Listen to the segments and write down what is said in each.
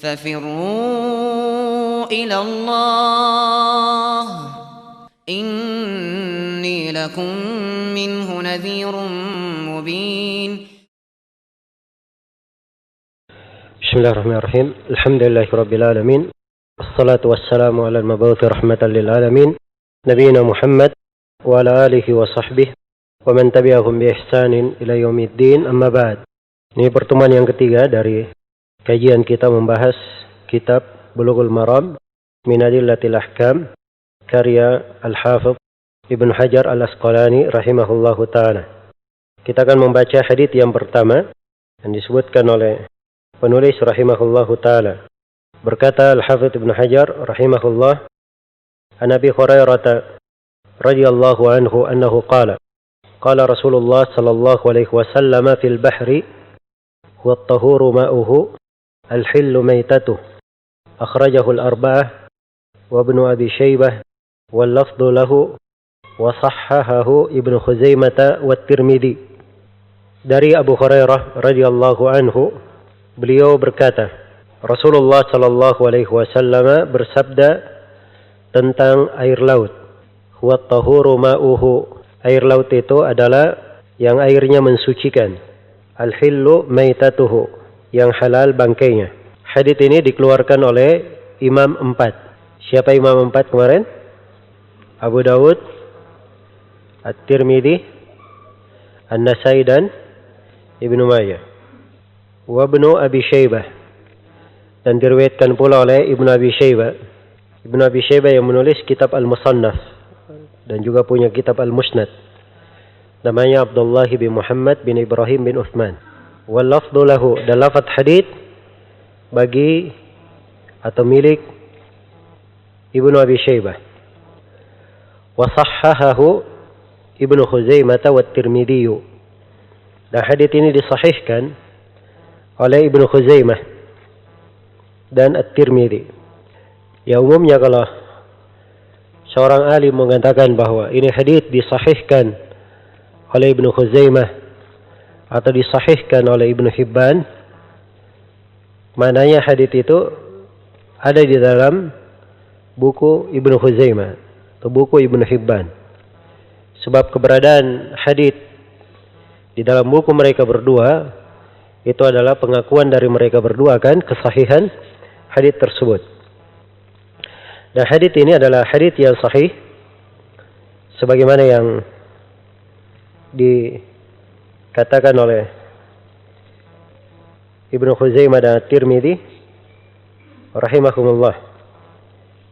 ففروا إلى الله إني لكم منه نذير مبين. بسم الله الرحمن الرحيم. الحمد لله رب العالمين، والصلاة والسلام على المبعوث رحمة للعالمين نبينا محمد وعلى آله وصحبه ومن تبعهم بإحسان إلى يوم الدين. Amma ba'd. Ini pertemuan yang ketiga dari kajian kita membahas kitab Bulughul Maram min Adillatil Ahkam karya Al-Hafidh Ibnu Hajar Al-Asqalani rahimahullahu taala. Kita akan membaca hadits yang pertama yang disebutkan oleh penulis rahimahullahu taala. Berkata Al-Hafidh Ibnu Hajar rahimahullah, an Abi Hurairah radhiyallahu anhu annahu qala qala Rasulullah sallallahu alaihi wasallam fil bahri huwa at-tahuru ma'uhu al-hillu maytatuhu akhrajahu al-arba'ah wa ibnu Abi Shaybah wal lafdhu lahu wa sahhahahu Ibnu Khuzaimah wa Tirmidzi. Dari Abu Hurairah radhiyallahu anhu, beliau berkata, Rasulullah sallallahu alaihi wasallam bersabda tentang air laut. Huwa at-tahuru ma'uhu. Air laut itu adalah yang airnya mensucikan. Al-hillu maitatuhu, yang halal bangkainya. Hadits ini dikeluarkan oleh Imam 4. Siapa Imam 4 kemarin? Abu Dawud, At-Tirmidzi, An-Nasai dan Ibnu Majah. Wa ibnu Abi Shaybah, dan diriwayatkan pula oleh Ibnu Abi Shaybah. Ibnu Abi Shaybah yang menulis kitab Al-Musannaf dan juga punya kitab Al-Musnad. Namanya Abdullah bin Muhammad bin Ibrahim bin Uthman. Wal lafdhu lahu, dan lafaz hadits bagi atau milik Ibnu Abi Shaybah. Wa sahhahahu Ibnu Khuzaimah wa Tirmidzi. Dan hadits ini disahihkan oleh Ibnu Khuzaimah dan At-Tirmidzi. Ya, umumnya kalau seorang alim mengatakan bahwa ini hadits disahihkan oleh Ibnu Khuzaimah atau disahihkan oleh Ibnu Hibban, maknanya hadits itu ada di dalam buku Ibnu Khuzaimah atau buku Ibnu Hibban. Sebab keberadaan hadits di dalam buku mereka berdua itu adalah pengakuan dari mereka berdua kan kesahihan hadits tersebut. Dan hadits ini adalah hadits yang sahih sebagaimana yang dikatakan oleh Ibnu Khuzaimah dan Tirmidzi rahimahumullah.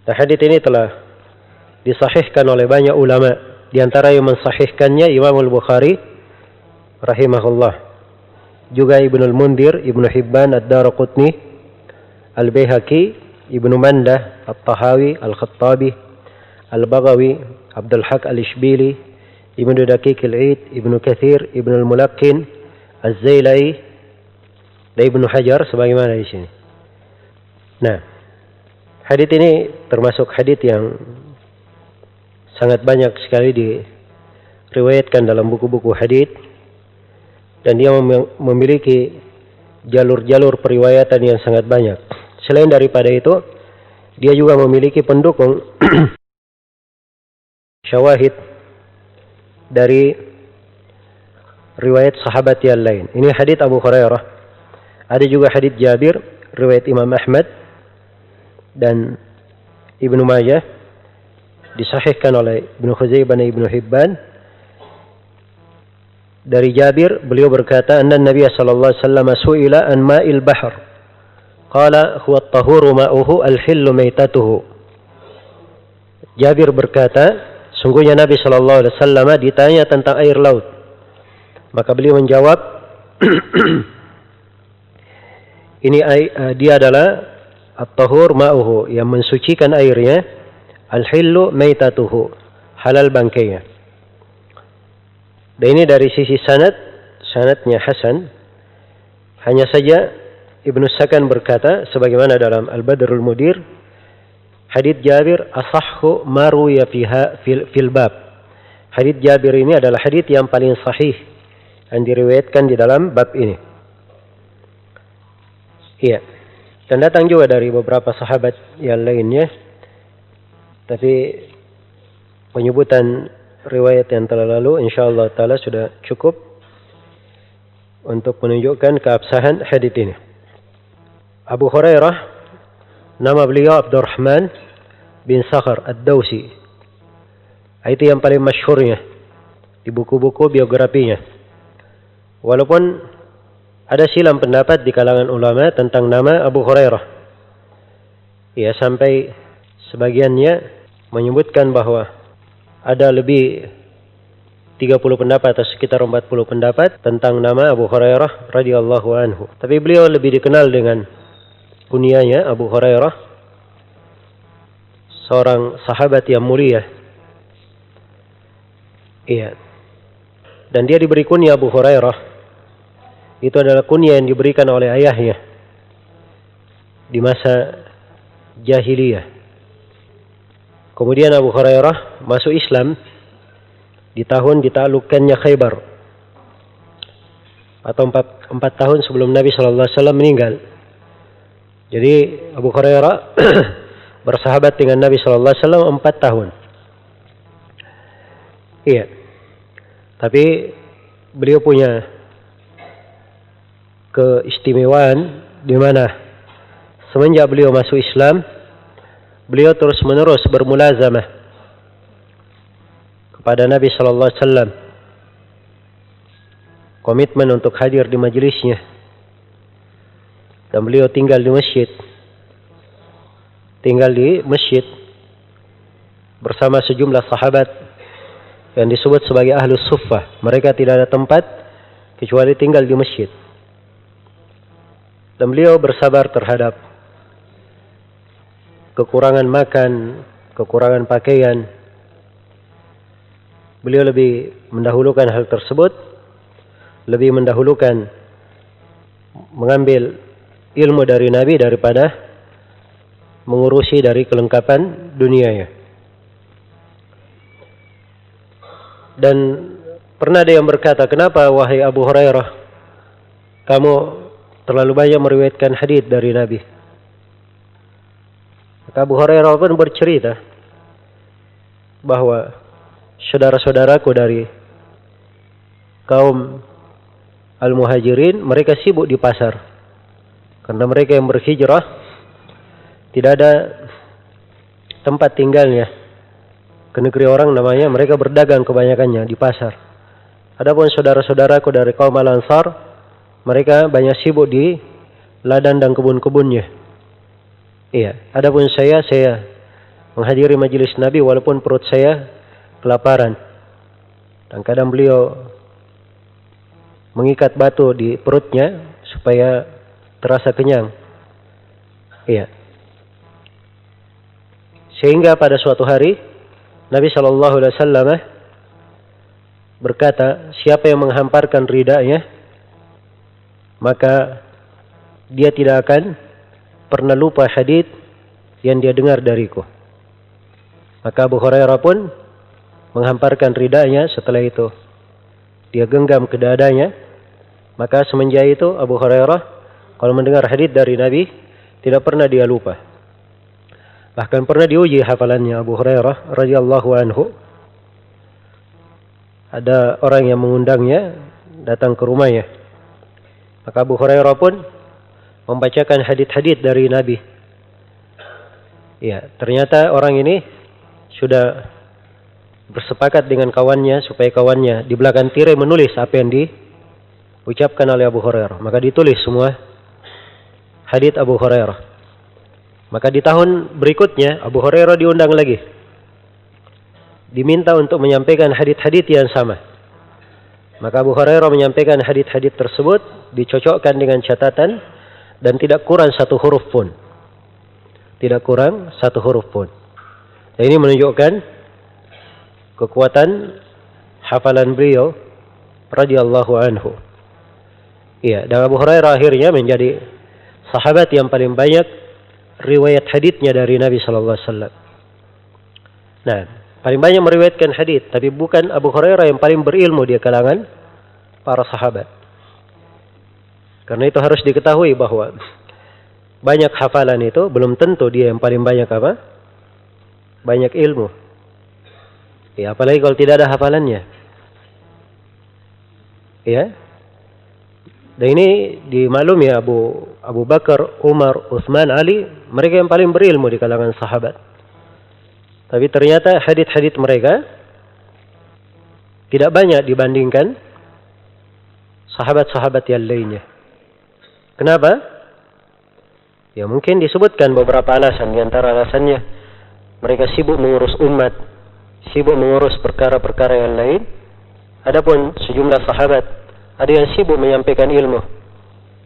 Dan hadits ini telah disahihkan oleh banyak ulama, di antara yang mensahihkannya Imam Al-Bukhari rahimahullah, juga Ibnu Al-Mundhir, Ibnu Hibban, Ad-Daraqutni, Al-Baihaqi, Ibnu Mandah, At-Tahawi, Al-Khattabi, Al-Baghawi, Abdul Haq Al-Ishbili, Ibnu Daqiq Al-Eid, Ibnu Katsir, Ibnu Al-Mulaqqin, Az-Zailai, dan Ibnu Hajar sebagaimana di sini. Nah, hadits ini termasuk hadits yang sangat banyak sekali diriwayatkan dalam buku-buku hadits, dan dia memiliki jalur-jalur periwayatan yang sangat banyak. Selain daripada itu, dia juga memiliki pendukung syawahid dari riwayat sahabat yang lain. Ini hadits Abu Hurairah. Ada juga hadits Jabir, riwayat Imam Ahmad dan Ibnu Majah, disahihkan oleh Ibnu Khuzaimah dan Ibnu Hibban. Dari Jabir, beliau berkata, anna Nabi sallallahu alaihi wasallam su'ila an ma'il bahr. Qala huwa at-tahuru ma'uhu al-hillu maitatuhu. Jabir berkata, sungguhnya Nabi sallallahu alaihi wasallam ditanya tentang air laut. Maka beliau menjawab, dia adalah at-tahur ma'uhu, yang mensucikan airnya, al-hillu maitatuhu, halal bangkainya. Dan ini dari sisi sanadnya hasan. Hanya saja Ibnu Sakan berkata sebagaimana dalam Al-Badrul Mudir, hadits Jabir asahhu ma ruwiya fiha fil bab. Hadits Jabir ini adalah hadits yang paling sahih yang diriwayatkan di dalam bab ini. Iya. Dan datang juga dari beberapa sahabat yang lainnya. Tapi penyebutan riwayat yang telah lalu insyaallah taala sudah cukup untuk menunjukkan keabsahan hadits ini. Abu Hurairah, nama beliau Abdurrahman bin Sakhar Ad-Dawsi. Itu yang paling masyhurnya di buku-buku biografinya. Walaupun ada silang pendapat di kalangan ulama tentang nama Abu Hurairah. Ya, sampai sebagiannya menyebutkan bahwa ada lebih 30 pendapat atau sekitar 40 pendapat tentang nama Abu Hurairah radhiyallahu anhu. Tapi beliau lebih dikenal dengan kunyanya Abu Hurairah, seorang sahabat yang mulia. Iya. Dan dia diberi kunya Abu Hurairah. Itu adalah kunya yang diberikan oleh ayahnya di masa jahiliyah. Kemudian Abu Hurairah masuk Islam di tahun ditaklukkannya Khaybar, atau 4 tahun sebelum Nabi sallallahu alaihi wasallam meninggal. Jadi Abu Hurairah bersahabat dengan Nabi sallallahu alaihi wasallam 4 tahun. Iya. Tapi beliau punya keistimewaan di mana semenjak beliau masuk Islam, beliau terus-menerus bermulazamah kepada Nabi sallallahu alaihi wasallam. Komitmen untuk hadir di majelisnya. Dan beliau tinggal di masjid bersama sejumlah sahabat yang disebut sebagai Ahlus Suffah. Mereka tidak ada tempat kecuali tinggal di masjid. Dan beliau bersabar terhadap kekurangan makan, kekurangan pakaian. Beliau lebih mendahulukan hal tersebut, lebih mendahulukan mengambil ilmu dari Nabi daripada mengurusi dari kelengkapan dunianya. Dan pernah ada yang berkata, kenapa wahai Abu Hurairah, kamu terlalu banyak meriwayatkan hadits dari Nabi? Maka Abu Hurairah pun bercerita bahwa saudara-saudaraku dari kaum Al-Muhajirin, mereka sibuk di pasar. Karena mereka yang berhijrah tidak ada tempat tinggalnya ke negeri orang, namanya mereka berdagang kebanyakannya di pasar. Adapun saudara-saudaraku dari kaum Al-Ansar, mereka banyak sibuk di ladang dan kebun-kebunnya. Iya. Adapun saya menghadiri majelis Nabi walaupun perut saya kelaparan. Dan kadang beliau mengikat batu di perutnya supaya terasa kenyang. Iya. Sehingga pada suatu hari Nabi sallallahu alaihi wasallam berkata, siapa yang menghamparkan ridanya, maka dia tidak akan pernah lupa hadits yang dia dengar dariku. Maka Abu Hurairah pun menghamparkan ridanya. Setelah itu dia genggam ke dadanya. Maka semenjak itu Abu Hurairah kalau mendengar hadits dari Nabi tidak pernah dia lupa. Bahkan pernah diuji hafalannya Abu Hurairah radhiyallahu anhu. Ada orang yang mengundangnya datang ke rumahnya. Maka Abu Hurairah pun membacakan hadits-hadits dari Nabi. Ya, ternyata orang ini sudah bersepakat dengan kawannya supaya kawannya di belakang tirai menulis apa yang diucapkan oleh Abu Hurairah. Maka ditulis semua hadits Abu Hurairah. Maka di tahun berikutnya Abu Hurairah diundang lagi. Diminta untuk menyampaikan hadits-hadits yang sama. Maka Abu Hurairah menyampaikan hadits-hadits tersebut, dicocokkan dengan catatan dan tidak kurang satu huruf pun. Tidak kurang satu huruf pun. Dan ini menunjukkan kekuatan hafalan beliau radhiyallahu anhu. Iya, dan Abu Hurairah akhirnya menjadi sahabat yang paling banyak riwayat haditsnya dari Nabi sallallahu alaihi wasallam. Nah, paling banyak meriwayatkan hadits, tapi bukan Abu Hurairah yang paling berilmu di kalangan para sahabat. Karena itu harus diketahui bahwa banyak hafalan itu belum tentu dia yang paling banyak apa? Banyak ilmu. Ya, apalagi kalau tidak ada hafalannya. Ya. Dan ini dimaklumi ya Abu Bakar, Umar, Utsman, Ali, mereka yang paling berilmu di kalangan sahabat. Tapi ternyata hadits-hadits mereka tidak banyak dibandingkan sahabat-sahabat yang lainnya. Kenapa? Ya mungkin disebutkan beberapa alasan. Di antara alasannya mereka sibuk mengurus umat, sibuk mengurus perkara-perkara yang lain. Adapun sejumlah sahabat ada yang sibuk menyampaikan ilmu,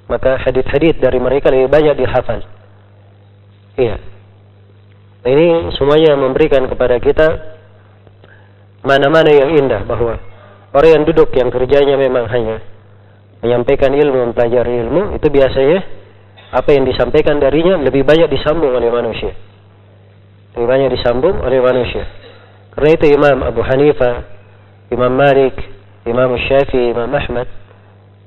maka hadits-hadits dari mereka lebih banyak dihafal. Iya. Nah, ini semuanya memberikan kepada kita mana-mana yang indah, bahwa orang yang duduk yang kerjanya memang hanya menyampaikan ilmu, mempelajari ilmu, itu biasanya apa yang disampaikan darinya lebih banyak disambung oleh manusia. Lebih banyak disambung oleh manusia. Karena itu Imam Abu Hanifah, Imam Malik, Imam Syafi'i, Imam Ahmad,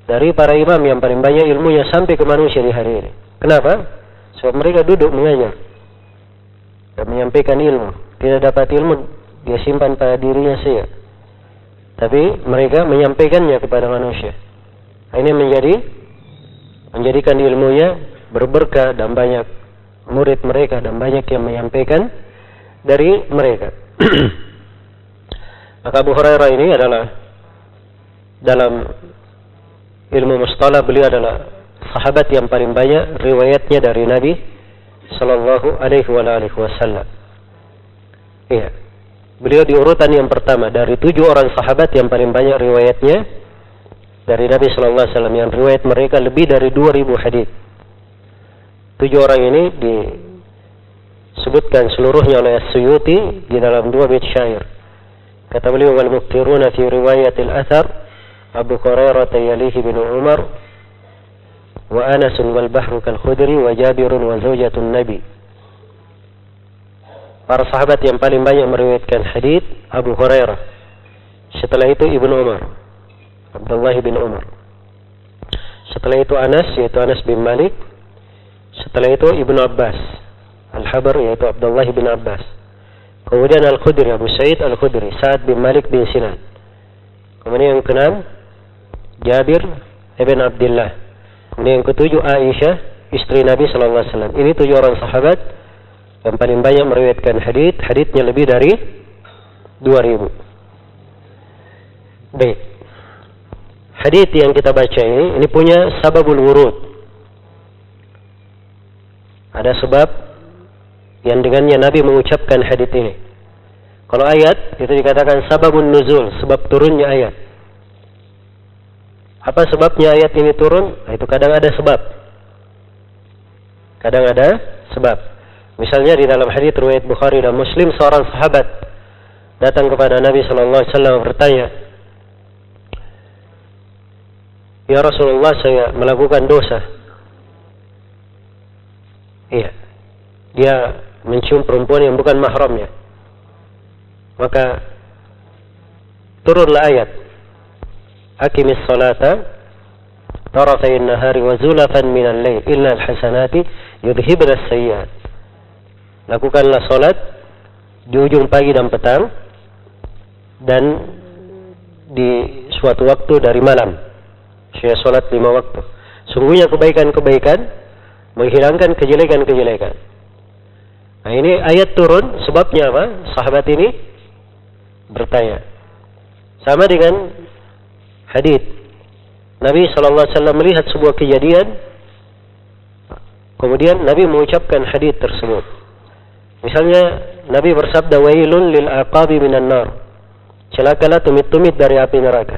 dari para imam yang paling banyak ilmunya sampai ke manusia di hari ini. Kenapa? Sebab mereka duduk mengajar dan menyampaikan ilmu. Tidak dapat ilmu dia simpan pada dirinya saja, tapi mereka menyampaikannya kepada manusia. Ini menjadikan ilmunya berberkah dan banyak murid mereka dan banyak yang menyampaikan dari mereka. Maka Abu Hurairah ini adalah dalam ilmu mustalah, beliau adalah sahabat yang paling banyak riwayatnya dari Nabi sallallahu alaihi wasallam. Iya. Beliau di urutan yang pertama dari 7 orang sahabat yang paling banyak riwayatnya dari Nabi sallallahu alaihi wasallam, yang riwayat mereka lebih dari 2000 hadis. 7 orang ini disebutkan seluruhnya oleh As-Suyuti di dalam 2 bait syair. Kata beliau, wal muktiruna fi riwayatil athar Abu Hurairah yalihi bin Umar wa Anas wal bahru kal Khudri wa Jabir wa zawjatun Nabi. Para sahabat yang paling banyak meriwayatkan hadis Abu Hurairah. Setelah itu Ibnu Umar, Abdullah bin Umar. Setelah itu Anas, yaitu Anas bin Malik. Setelah itu Ibnu Abbas Al-Habar, yaitu Abdullah bin Abbas. Kemudian Al-Khudri, Abu Sa'id Al-Khudri, Sa'ad bin Malik bin Sinan. Kemudian yang keenam Jabir ibn Abdullah. Kemudian yang ketujuh Aisyah, istri Nabi sallallahu alaihi wasallam. Ini 7 orang sahabat yang paling banyak meriwayatkan hadis. Hadisnya lebih dari 2000. Baik. Hadis yang kita baca ini punya sababul wurud. Ada sebab yang dengannya Nabi mengucapkan hadis ini. Kalau ayat itu dikatakan sababun nuzul, sebab turunnya ayat. Apa sebabnya ayat ini turun? Nah, itu kadang ada sebab. Kadang ada sebab. Misalnya di dalam hadis riwayat Bukhari dan Muslim, seorang sahabat datang kepada Nabi sallallahu alaihi wasallam bertanya, "Ya Rasulullah, saya melakukan dosa." Iya. Dia mencium perempuan yang bukan mahramnya. Maka turunlah ayat, aqimis salata tarafayn nahari wa zulafan minal lail illa al-hasanati yudhibna as-sayyi'at. Lakukanlah salat di ujung pagi dan petang dan di suatu waktu dari malam. Saya salat 5 waktu. Sungguhnya kebaikan-kebaikan menghilangkan kejelekan-kejelekan. Nah, ini ayat turun sebabnya apa? Sahabat ini bertanya. Sama dengan hadis Nabi sallallahu alaihi wasallam melihat sebuah kejadian, kemudian Nabi mengucapkan hadis tersebut. Misalnya Nabi bersabda, wailun lil aqabi minan nar. Celakalah tumit-tumit dari api neraka.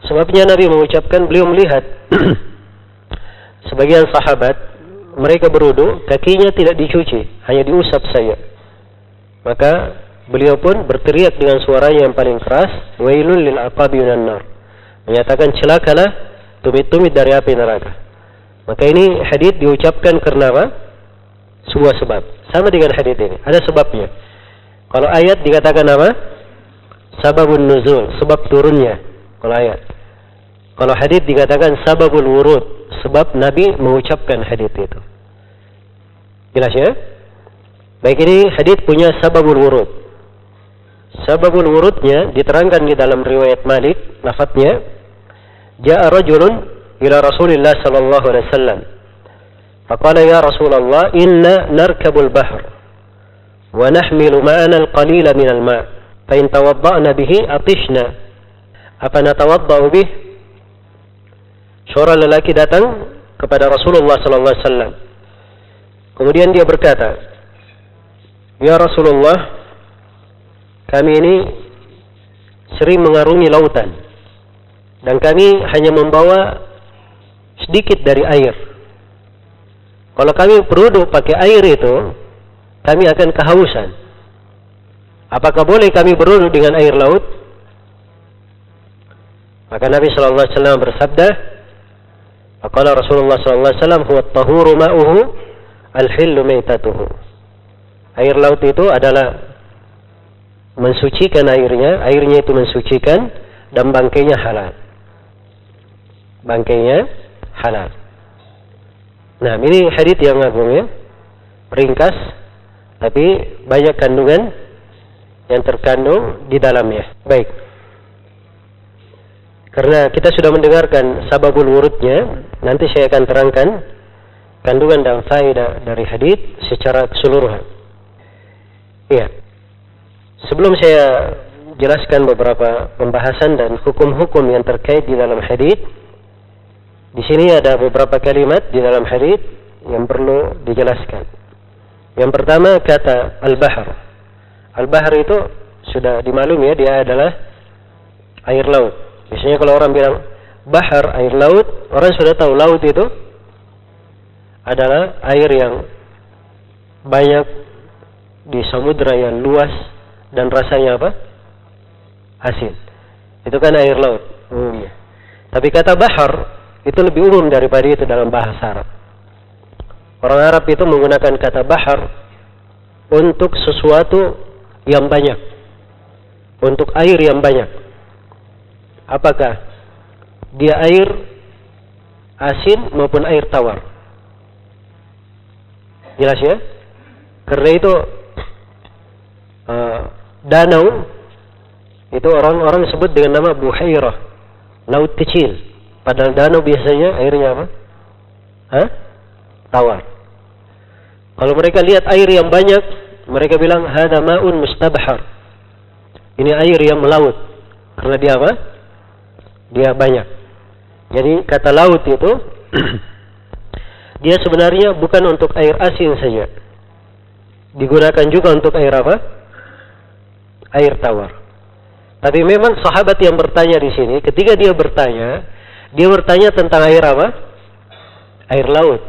Sebabnya Nabi mengucapkan, beliau melihat sebagian sahabat mereka berwudu, kakinya tidak dicuci, hanya diusap saja. Maka beliau pun berteriak dengan suaranya yang paling keras, wailun lil aqabi minan nar. Menyatakan celakalah tumit-tumit dari api neraka. Maka ini hadis diucapkan karena apa? Sebuah sebab. Sama dengan hadis ini, ada sebabnya. Kalau ayat dikatakan apa? Sababun nuzul, sebab turunnya. Kalau ayat. Kalau hadis dikatakan sababul wurud, sebab Nabi mengucapkan hadis itu. Jelas ya? Baik, ini hadits punya sababul wurud. Sababul wurudnya diterangkan di dalam riwayat Malik, lafadznya, Ja'a rajulun ila Rasulillah sallallahu alaihi wasallam. Faqala ya Rasulullah, inna narkabul bahr wa nahmilu ma'ana al-qalila min al-ma'. Fa in tawadda'na bihi atishna. Apa natawadda'u bih? Seorang lelaki datang kepada Rasulullah sallallahu alaihi wasallam. Kemudian dia berkata, "Ya Rasulullah, kami ini sering mengarungi lautan dan kami hanya membawa sedikit dari air. Kalau kami berwudu pakai air itu, kami akan kehausan. Apakah boleh kami berwudu dengan air laut?" Maka Nabi sallallahu alaihi wasallam bersabda, "Faqala Rasulullah sallallahu alaihi wasallam, huwa at-tahuru ma'uhu al-hillu maitatuhu." Air laut itu adalah mensucikan airnya itu mensucikan, dan bangkainya halal. Bangkainya halal. Nah, ini hadits yang agung ya. Ringkas, tapi banyak kandungan yang terkandung di dalamnya. Baik. Karena kita sudah mendengarkan sababul wurudnya, nanti saya akan terangkan kandungan dan faedah dari hadits secara keseluruhan. Iya. Sebelum saya jelaskan beberapa pembahasan dan hukum-hukum yang terkait di dalam hadits, di sini ada beberapa kalimat di dalam hadits yang perlu dijelaskan. Yang pertama, kata al-bahr. Al-bahr itu sudah dimaklumi ya, dia adalah air laut. Biasanya kalau orang bilang bahar, air laut, orang sudah tahu laut itu adalah air yang banyak di samudra yang luas dan rasanya apa? Asin. Itu kan air laut umumnya. Tapi kata bahar itu lebih umum daripada itu dalam bahasa Arab. Orang Arab itu menggunakan kata bahar untuk sesuatu yang banyak, untuk air yang banyak. Apakah dia air asin maupun air tawar? Jelas ya? Karena itu danau itu orang-orang sebut dengan nama buhairah, laut kecil. Padahal danau biasanya airnya apa? Tawar. Kalau mereka lihat air yang banyak, mereka bilang hada ma'un mustabhar. Ini air yang melaut. Karena dia apa? Dia banyak. Jadi kata laut itu dia sebenarnya bukan untuk air asin saja. Digunakan juga untuk air apa? Air tawar. Tapi memang sahabat yang bertanya di sini, ketika dia bertanya tentang air apa? Air laut.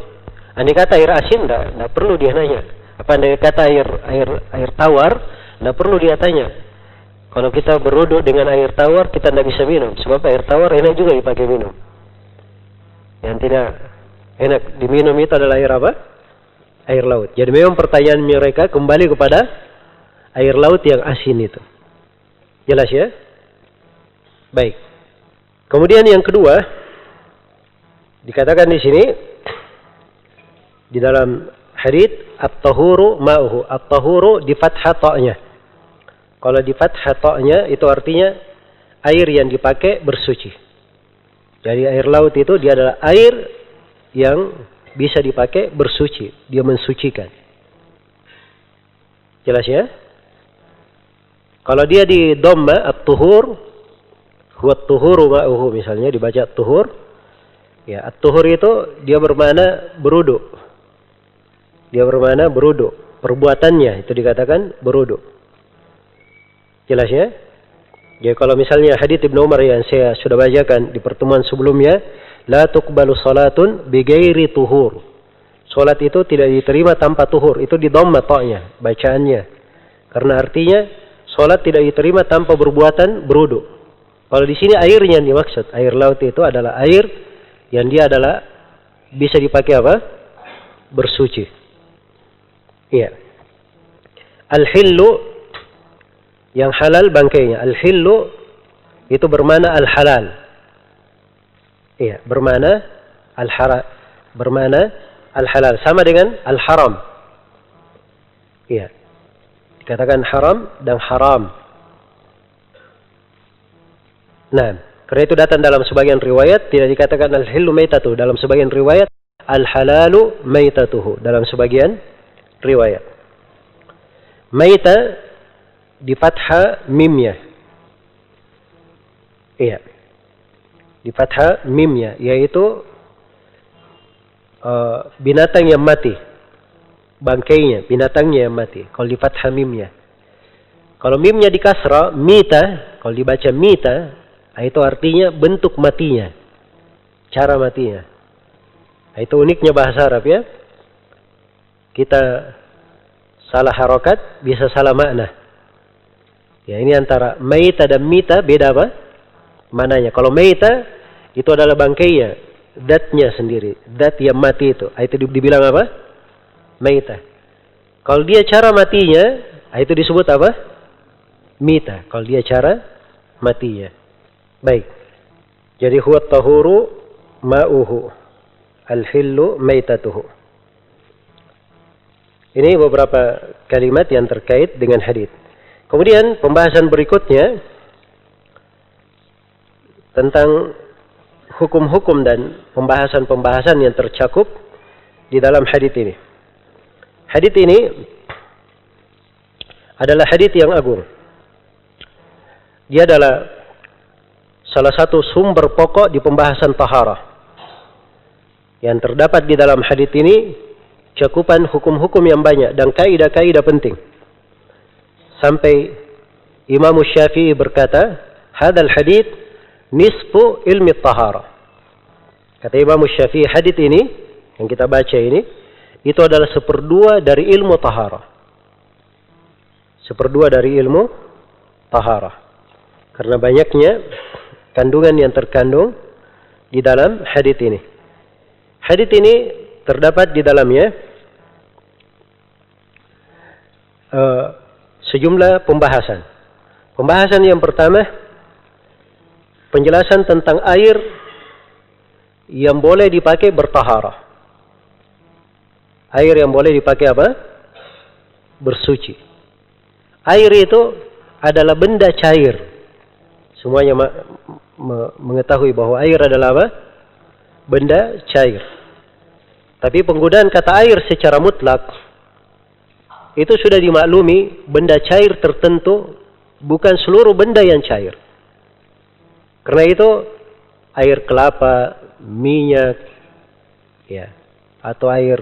Andai kata air asin, tidak perlu dia nanya. Apa andai kata air tawar, tidak perlu dia tanya. Kalau kita berwudu dengan air tawar, kita tidak bisa minum. Sebab air tawar enak juga dipakai minum. Yang tidak enak diminum itu adalah air apa? Air laut. Jadi memang pertanyaan mereka kembali kepada air laut yang asin itu. Jelas ya? Baik. Kemudian yang kedua, dikatakan di sini di dalam hadits at-tahuru ma'uhu. At-tahuru di fathah ta'nya. Kalau di fathah ta'nya itu artinya air yang dipakai bersuci. Jadi air laut itu dia adalah air yang bisa dipakai bersuci. Dia mensucikan. Jelas ya? Kalau dia di dhamma at-tuhur, huwa at-tuhuru ma'uhu misalnya dibaca at-tuhur. Ya, at-tuhur itu dia bermakna berudu. Dia bermakna berudu. Perbuatannya itu dikatakan berudu. Jelas ya? Jadi kalau misalnya hadits Ibnu Umar yang saya sudah bacakan di pertemuan sebelumnya, la tuqbalu salatun bighairi tuhur. Salat itu tidak diterima tanpa tuhur. Itu di dhamma ta'nya bacaannya. Karena artinya salat tidak diterima tanpa berbuatan berudu. Kalau di sini airnya yang dimaksud, air laut itu adalah air yang dia adalah bisa dipakai apa? Bersuci. Iya. Al-hillu yang halal bangkainya. Al-hillu itu bermakna al-halal. Iya, bermakna al-halal. Bermakna al-halal. Sama dengan al-haram. Iya. Dikatakan haram dan haram. Nah, karena itu datang dalam sebagian riwayat tidak dikatakan al-hillu maitatuhu, dalam sebagian riwayat al-halalu maitatuhu, dalam sebagian riwayat. Maita di fathah mimnya. Iya. Di fathah mimnya, yaitu binatang yang mati. Bangkainya, binatangnya yang mati. Kalau di fathah mimnya. Kalau mimnya di kasrah, mita, kalau dibaca mita, itu artinya bentuk matinya. Cara matinya. Itu uniknya bahasa Arab ya. Kita salah harokat, bisa salah makna. Ya, ini antara maita dan mita beda apa? Mananya. Kalau maita itu adalah bangkainya, zatnya sendiri, zat yang mati itu. Itu dibilang apa? Maita. Kalau dia cara matinya, itu disebut apa? Mita. Kalau dia cara matinya. Baik. Jadi huwa tahuru ma'uhu, al-hillu maitatuhu. Ini beberapa kalimat yang terkait dengan hadits. Kemudian pembahasan berikutnya tentang hukum-hukum dan pembahasan-pembahasan yang tercakup di dalam hadits ini. Hadits ini adalah hadits yang agung. Dia adalah salah satu sumber pokok di pembahasan taharah. Yang terdapat di dalam hadits ini cakupan hukum-hukum yang banyak dan kaidah-kaidah penting. Sampai Imam Syafi'i berkata, "Hadzal hadits nisfu ilmi taharah." Kata Imam Syafi'i, hadits ini yang kita baca ini itu adalah 1/2 dari ilmu taharah. 1/2 dari ilmu taharah. Karena banyaknya kandungan yang terkandung di dalam hadits ini. Hadits ini terdapat di dalamnya sejumlah pembahasan. Pembahasan yang pertama, penjelasan tentang air yang boleh dipakai bertaharah. Air yang boleh dipakai apa? Bersuci. Air itu adalah benda cair. Semuanya mengetahui bahwa air adalah apa? Benda cair. Tapi penggunaan kata air secara mutlak itu sudah dimaklumi, benda cair tertentu bukan seluruh benda yang cair. Karena itu air kelapa, minyak, ya, atau air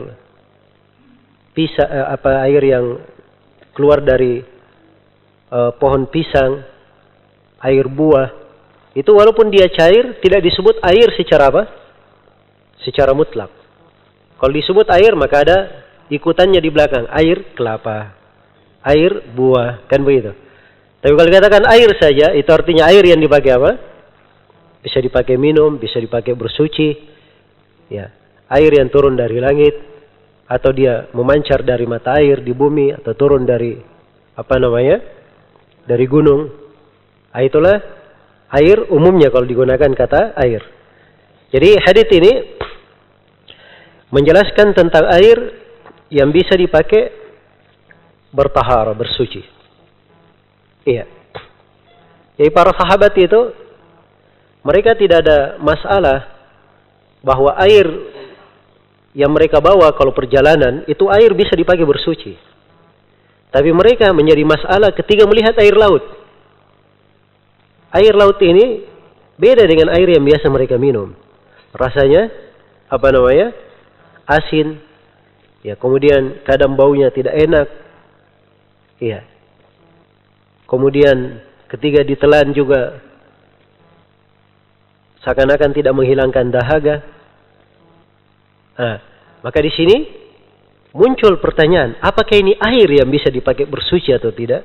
air yang keluar dari pohon pisang, air buah, itu walaupun dia cair tidak disebut air secara apa? Secara mutlak. Kalau disebut air maka ada ikutannya di belakang, air kelapa, air buah, kan begitu. Tapi kalau dikatakan air saja, itu artinya air yang dipakai apa? Bisa dipakai minum, bisa dipakai bersuci, ya, air yang turun dari langit, atau dia memancar dari mata air di bumi, atau turun dari dari gunung. Itulah air umumnya kalau digunakan kata air. Jadi hadits ini menjelaskan tentang air yang bisa dipakai bertaharah, bersuci. Iya. Jadi para sahabat itu mereka tidak ada masalah bahwa air yang mereka bawa kalau perjalanan itu air bisa dipakai bersuci. Tapi mereka menjadi masalah ketika melihat air laut. Air laut ini beda dengan air yang biasa mereka minum. Rasanya asin. Ya, kemudian kadang baunya tidak enak. Iya. Kemudian ketika ditelan juga seakan-akan tidak menghilangkan dahaga. Nah, maka di sini muncul pertanyaan, apakah ini air yang bisa dipakai bersuci atau tidak?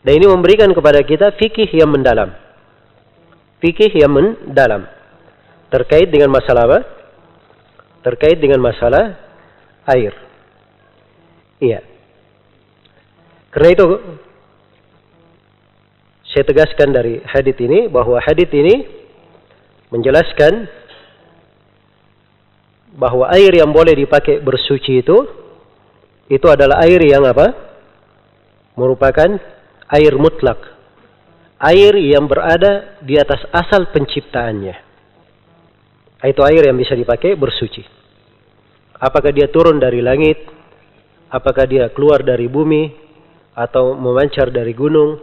Dan ini memberikan kepada kita fikih yang mendalam. Fikih yang mendalam. Terkait dengan masalah apa? Terkait dengan masalah air. Iya. Karena itu saya tegaskan dari hadits ini bahwa hadits ini menjelaskan bahwa air yang boleh dipakai bersuci itu itu adalah air yang apa? Merupakan air mutlak. Air yang berada di atas asal penciptaannya. Itu air yang bisa dipakai bersuci. Apakah dia turun dari langit, apakah dia keluar dari bumi, atau memancar dari gunung,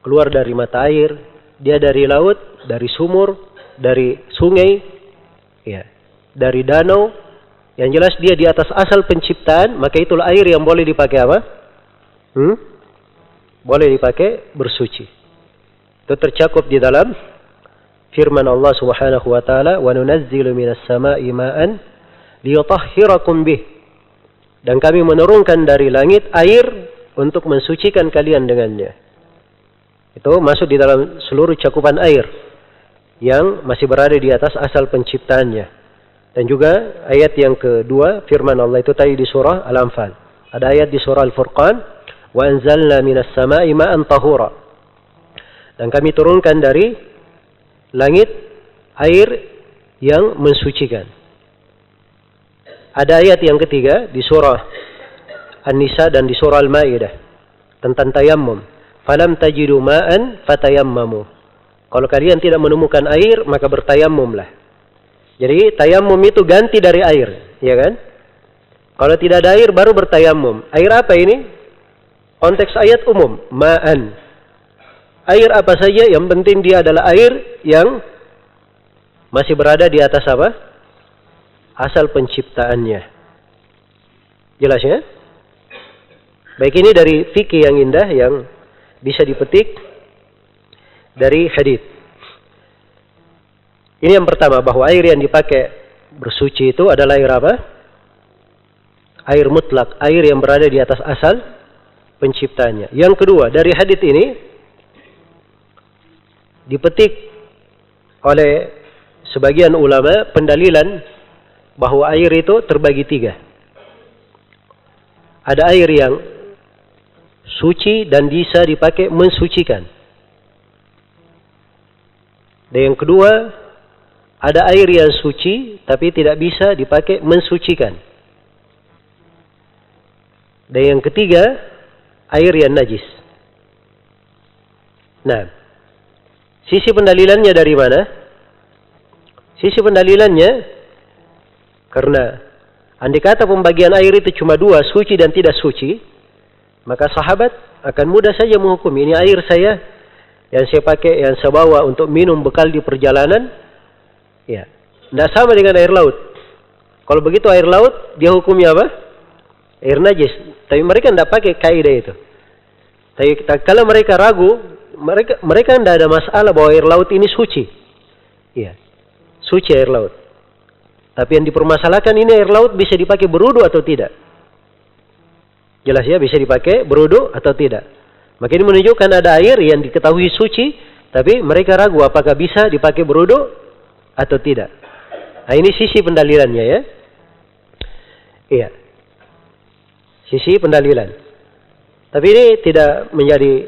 keluar dari mata air, dia dari laut, dari sumur, dari sungai, ya, dari danau, yang jelas dia di atas asal penciptaan, maka itulah air yang boleh dipakai apa? Boleh dipakai bersuci. Itu tercakup di dalam firman Allah Subhanahu wa taala, "Wa nunazzilu minas sama'i ma'an liyutahhirakum bih." Dan kami menurunkan dari langit air untuk mensucikan kalian dengannya. Itu masuk di dalam seluruh cakupan air yang masih berada di atas asal penciptaannya. Dan juga ayat yang kedua firman Allah itu tadi di surah Al-Anfal. Ada ayat di surah Al-Furqan, "Wa anzalna minas sama'i ma'an tahura." Dan kami turunkan dari langit air yang mensucikan. Ada ayat yang ketiga di surah An-Nisa dan di surah Al-Maidah tentang tayammum. "Falam tajidu ma'an fatayammamu." Kalau kalian tidak menemukan air, maka bertayammumlah. Jadi tayammum itu ganti dari air, ya kan? Kalau tidak ada air baru bertayammum. Air apa ini? Konteks ayat umum, ma'an. Air apa saja, yang penting dia adalah air yang masih berada di atas apa? Asal penciptaannya. Jelas ya? Baik, ini dari fikih yang indah yang bisa dipetik dari hadis. Ini yang pertama, bahwa air yang dipakai bersuci itu adalah air apa? Air mutlak, air yang berada di atas asal penciptanya. Yang kedua, dari hadis ini dipetik oleh sebagian ulama pendalilan bahwa air itu terbagi tiga. Ada air yang suci dan bisa dipakai mensucikan. Dan yang kedua, ada air yang suci tapi tidak bisa dipakai mensucikan. Dan yang ketiga, air yang najis. Nah, sisi pendalilannya dari mana? Sisi pendalilannya, karena andai kata pembagian air itu cuma dua, suci dan tidak suci, maka sahabat akan mudah saja menghukum. Ini air saya yang saya pakai, yang saya bawa untuk minum bekal di perjalanan, ya, tidak sama dengan air laut. Kalau begitu air laut, dia hukumnya apa? Air najis. Tapi mereka tidak pakai kaidah itu. Tapi kalau mereka ragu, mereka tidak ada masalah bahwa air laut ini suci. Ya, suci air laut. Tapi yang dipermasalahkan ini air laut bisa dipakai berwudu atau tidak. Jelas ya, bisa dipakai berwudu atau tidak. Maka ini menunjukkan ada air yang diketahui suci, tapi mereka ragu apakah bisa dipakai berwudu atau tidak. Nah, ini sisi pendalilannya ya. Iya. Sisi pendalilan. Tapi ini tidak menjadi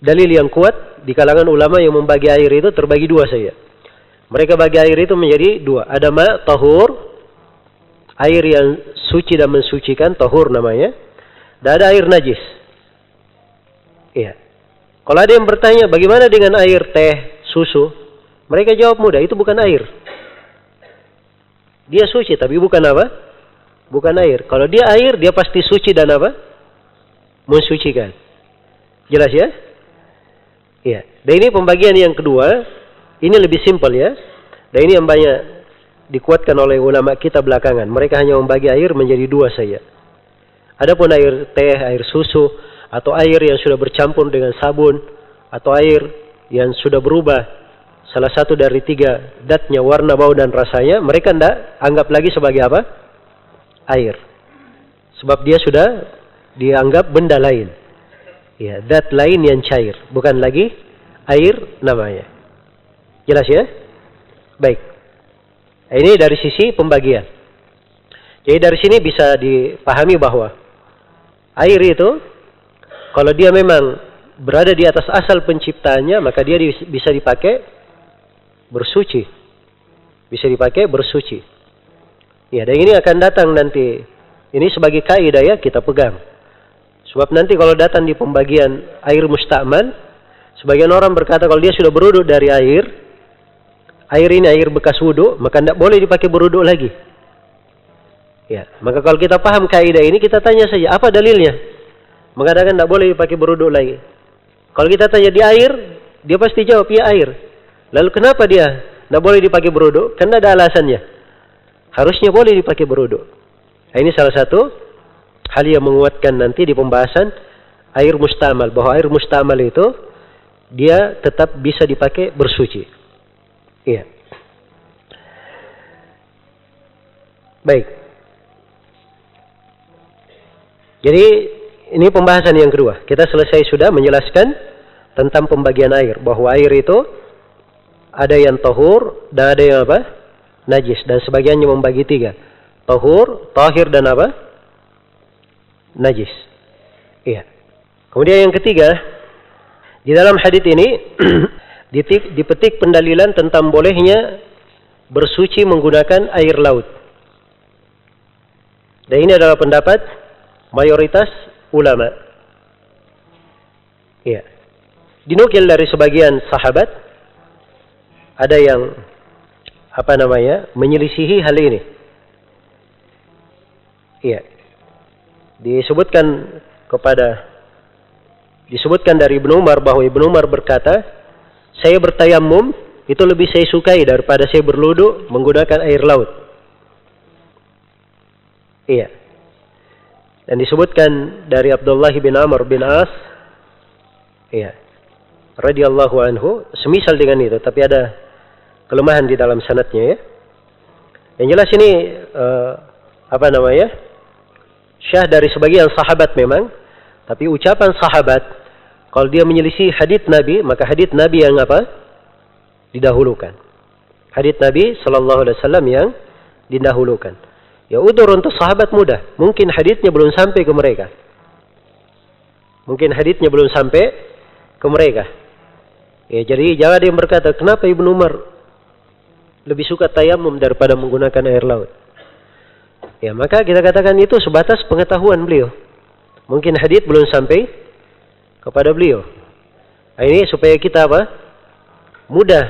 dalil yang kuat di kalangan ulama yang membagi air itu terbagi dua saja. Mereka bagi air itu menjadi dua. Ada ma' tahur, air yang suci dan mensucikan, tahur namanya. Dan ada air najis. Iya. Kalau ada yang bertanya, bagaimana dengan air teh, susu? Mereka jawab mudah, itu bukan air. Dia suci, tapi bukan apa? Bukan air. Kalau dia air, dia pasti suci dan apa? Mensucikan. Jelas ya? Iya. Dan ini pembagian yang kedua. Ini lebih simpel ya. Dan ini yang banyak dikuatkan oleh ulama kita belakangan. Mereka hanya membagi air menjadi dua saja. Adapun air teh, air susu, atau air yang sudah bercampur dengan sabun, atau air yang sudah berubah salah satu dari tiga datnya, warna, bau, dan rasanya, mereka tidak anggap lagi sebagai apa? Air. Sebab dia sudah dianggap benda lain. Ya, dat lain yang cair, bukan lagi air namanya. Jelas ya? Baik. Ini dari sisi pembagian. Jadi dari sini bisa dipahami bahwa air itu, kalau dia memang berada di atas asal penciptanya, maka dia bisa dipakai bersuci. Bisa dipakai bersuci. Ya, dan ini akan datang nanti. Ini sebagai kaidah ya, kita pegang. Sebab nanti kalau datang di pembagian air musta'mal, sebagian orang berkata kalau dia sudah berwudu dari air ini air bekas wudu, maka tidak boleh dipakai berwudu lagi. Ya, maka kalau kita paham kaidah ini, kita tanya saja, apa dalilnya? Mengatakan tidak boleh dipakai berwudu lagi. Kalau kita tanya di air, dia pasti jawab, ya air. Lalu kenapa dia tidak boleh dipakai berwudu? Karena ada alasannya. Harusnya boleh dipakai berwudu. Nah, ini salah satu hal yang menguatkan nanti di pembahasan air mustamal. Bahwa air mustamal itu, dia tetap bisa dipakai bersuci. Iya. Baik. Jadi ini pembahasan yang kedua. Kita selesai sudah menjelaskan tentang pembagian air. Bahwa air itu ada yang tahur dan ada yang apa? Najis. Dan sebagiannya membagi tiga. Tahur, tahir dan apa? Najis. Iya. Kemudian yang ketiga, di dalam hadits ini dipetik pendalilan tentang bolehnya bersuci menggunakan air laut. Dan ini adalah pendapat mayoritas ulama. Iya. Dinukil dari sebagian sahabat, ada yang menyelisihi hal ini. Iya. Disebutkan dari Ibnu Umar bahwa Ibnu Umar berkata, saya bertayamum itu lebih saya sukai daripada saya berwudu menggunakan air laut. Iya. Dan disebutkan dari Abdullah bin Amr bin As, iya, radhiyallahu anhu, semisal dengan itu, tapi ada kelemahan di dalam sanadnya ya. Yang jelas ini syah dari sebagian sahabat memang, tapi ucapan sahabat kalau dia menyelisih hadits Nabi, maka hadits Nabi yang apa? Didahulukan. Hadits Nabi sallallahu alaihi wasallam yang didahulukan. Ya udzur untuk sahabat mudah. Mungkin haditsnya belum sampai ke mereka. Ya, jadi jangan ada yang berkata, kenapa Ibnu Umar lebih suka tayamum daripada menggunakan air laut? Ya, maka kita katakan itu sebatas pengetahuan beliau. Mungkin hadits belum sampai kepada beliau. Nah, ini supaya kita mudah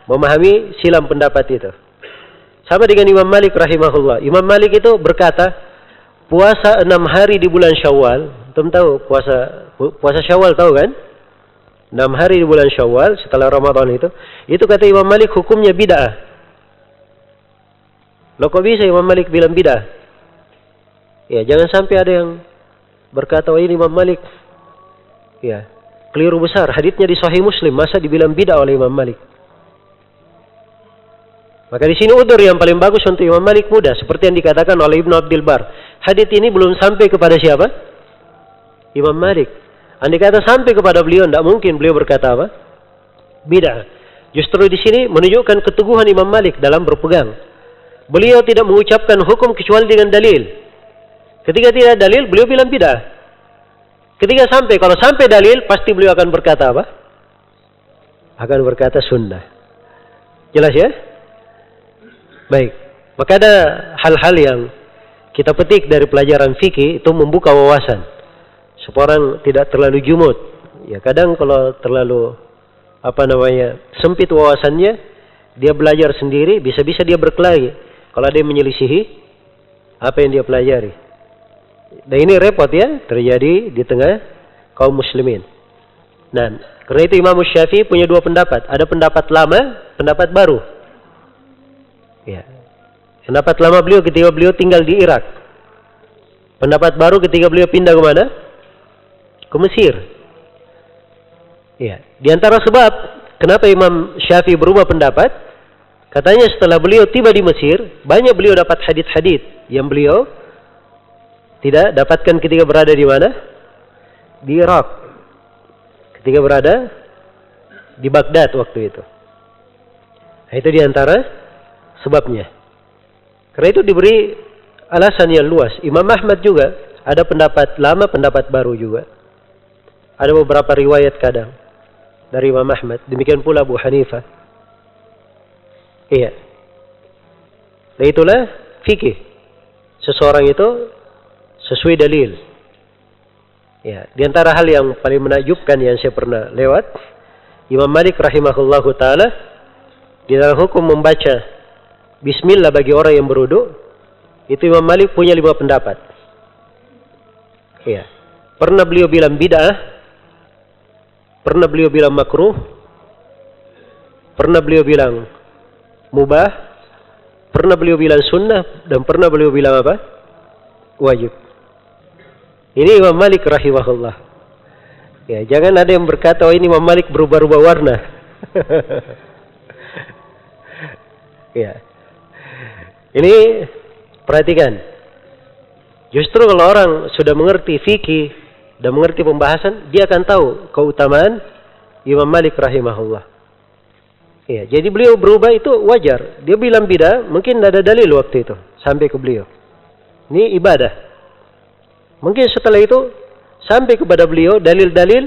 memahami silam pendapat itu. Sama dengan Imam Malik rahimahullah. Imam Malik itu berkata, puasa 6 hari di bulan Syawal. Antum tahu puasa Syawal, tahu kan? 6 hari di bulan Syawal setelah Ramadan itu. Itu kata Imam Malik hukumnya bid'ah. Loh kok bisa Imam Malik bilang bid'ah? Ya, jangan sampai ada yang berkata, ini Imam Malik, ya, keliru besar. Haditsnya di Sahih Muslim, masa dibilang bid'ah oleh Imam Malik? Maka di sini udzur yang paling bagus untuk Imam Malik mudah, seperti yang dikatakan oleh Ibnu Abdul Bar. Hadits ini belum sampai kepada siapa? Imam Malik. Andai kata sampai kepada beliau, tidak mungkin beliau berkata apa? Bid'ah. Justru di sini menunjukkan keteguhan Imam Malik dalam berpegang. Beliau tidak mengucapkan hukum kecuali dengan dalil. Ketika tidak dalil, beliau bilang bid'ah. Ketika kalau sampai dalil, pasti beliau akan berkata apa? Akan berkata sunnah. Jelas ya? Baik. Maka ada hal-hal yang kita petik dari pelajaran fikih, itu membuka wawasan. Supaya orang tidak terlalu jumud. Ya, kadang kalau terlalu sempit wawasannya, dia belajar sendiri, bisa-bisa dia berkelahi kalau ada yang menyelisihi apa yang dia pelajari. Dan ini repot ya, terjadi di tengah kaum muslimin. Nah, karena itu Imam Syafi'i punya dua pendapat. Ada pendapat lama, pendapat baru. Ya. Pendapat lama beliau ketika beliau tinggal di Irak. Pendapat baru ketika beliau pindah ke mana? Ke Mesir. Ya. Di antara sebab kenapa Imam Syafi'i berubah pendapat, katanya setelah beliau tiba di Mesir, banyak beliau dapat hadits-hadits yang beliau tidak dapatkan ketika berada di mana? Di Irak. Ketika berada di Baghdad waktu itu. Nah, itu di antara sebabnya. Karena itu diberi alasan yang luas. Imam Ahmad juga ada pendapat lama, pendapat baru juga. Ada beberapa riwayat kadang dari Imam Ahmad. Demikian pula Abu Hanifah. Iya. Nah itulah fikih. seseorang itu sesuai dalil. Ya, di antara hal yang paling menakjubkan yang saya pernah lewat, Imam Malik rahimahullahu taala di dalam hukum membaca bismillah bagi orang yang berwudu, itu Imam Malik punya 5 pendapat. Ya. Pernah beliau bilang bid'ah, pernah beliau bilang makruh, pernah beliau bilang mubah, pernah beliau bilang sunnah, dan pernah beliau bilang apa? Wajib. Ini Imam Malik rahimahullah. Ya, jangan ada yang berkata, oh ini Imam Malik berubah-ubah warna. Ya. Ini perhatikan. Justru kalau orang sudah mengerti fikih dan mengerti pembahasan, dia akan tahu keutamaan Imam Malik rahimahullah. Ya, jadi beliau berubah itu wajar. Dia bilang bid'ah, mungkin tidak ada dalil waktu itu sampai ke beliau. Ini ibadah. Mungkin setelah itu sampai kepada beliau dalil-dalil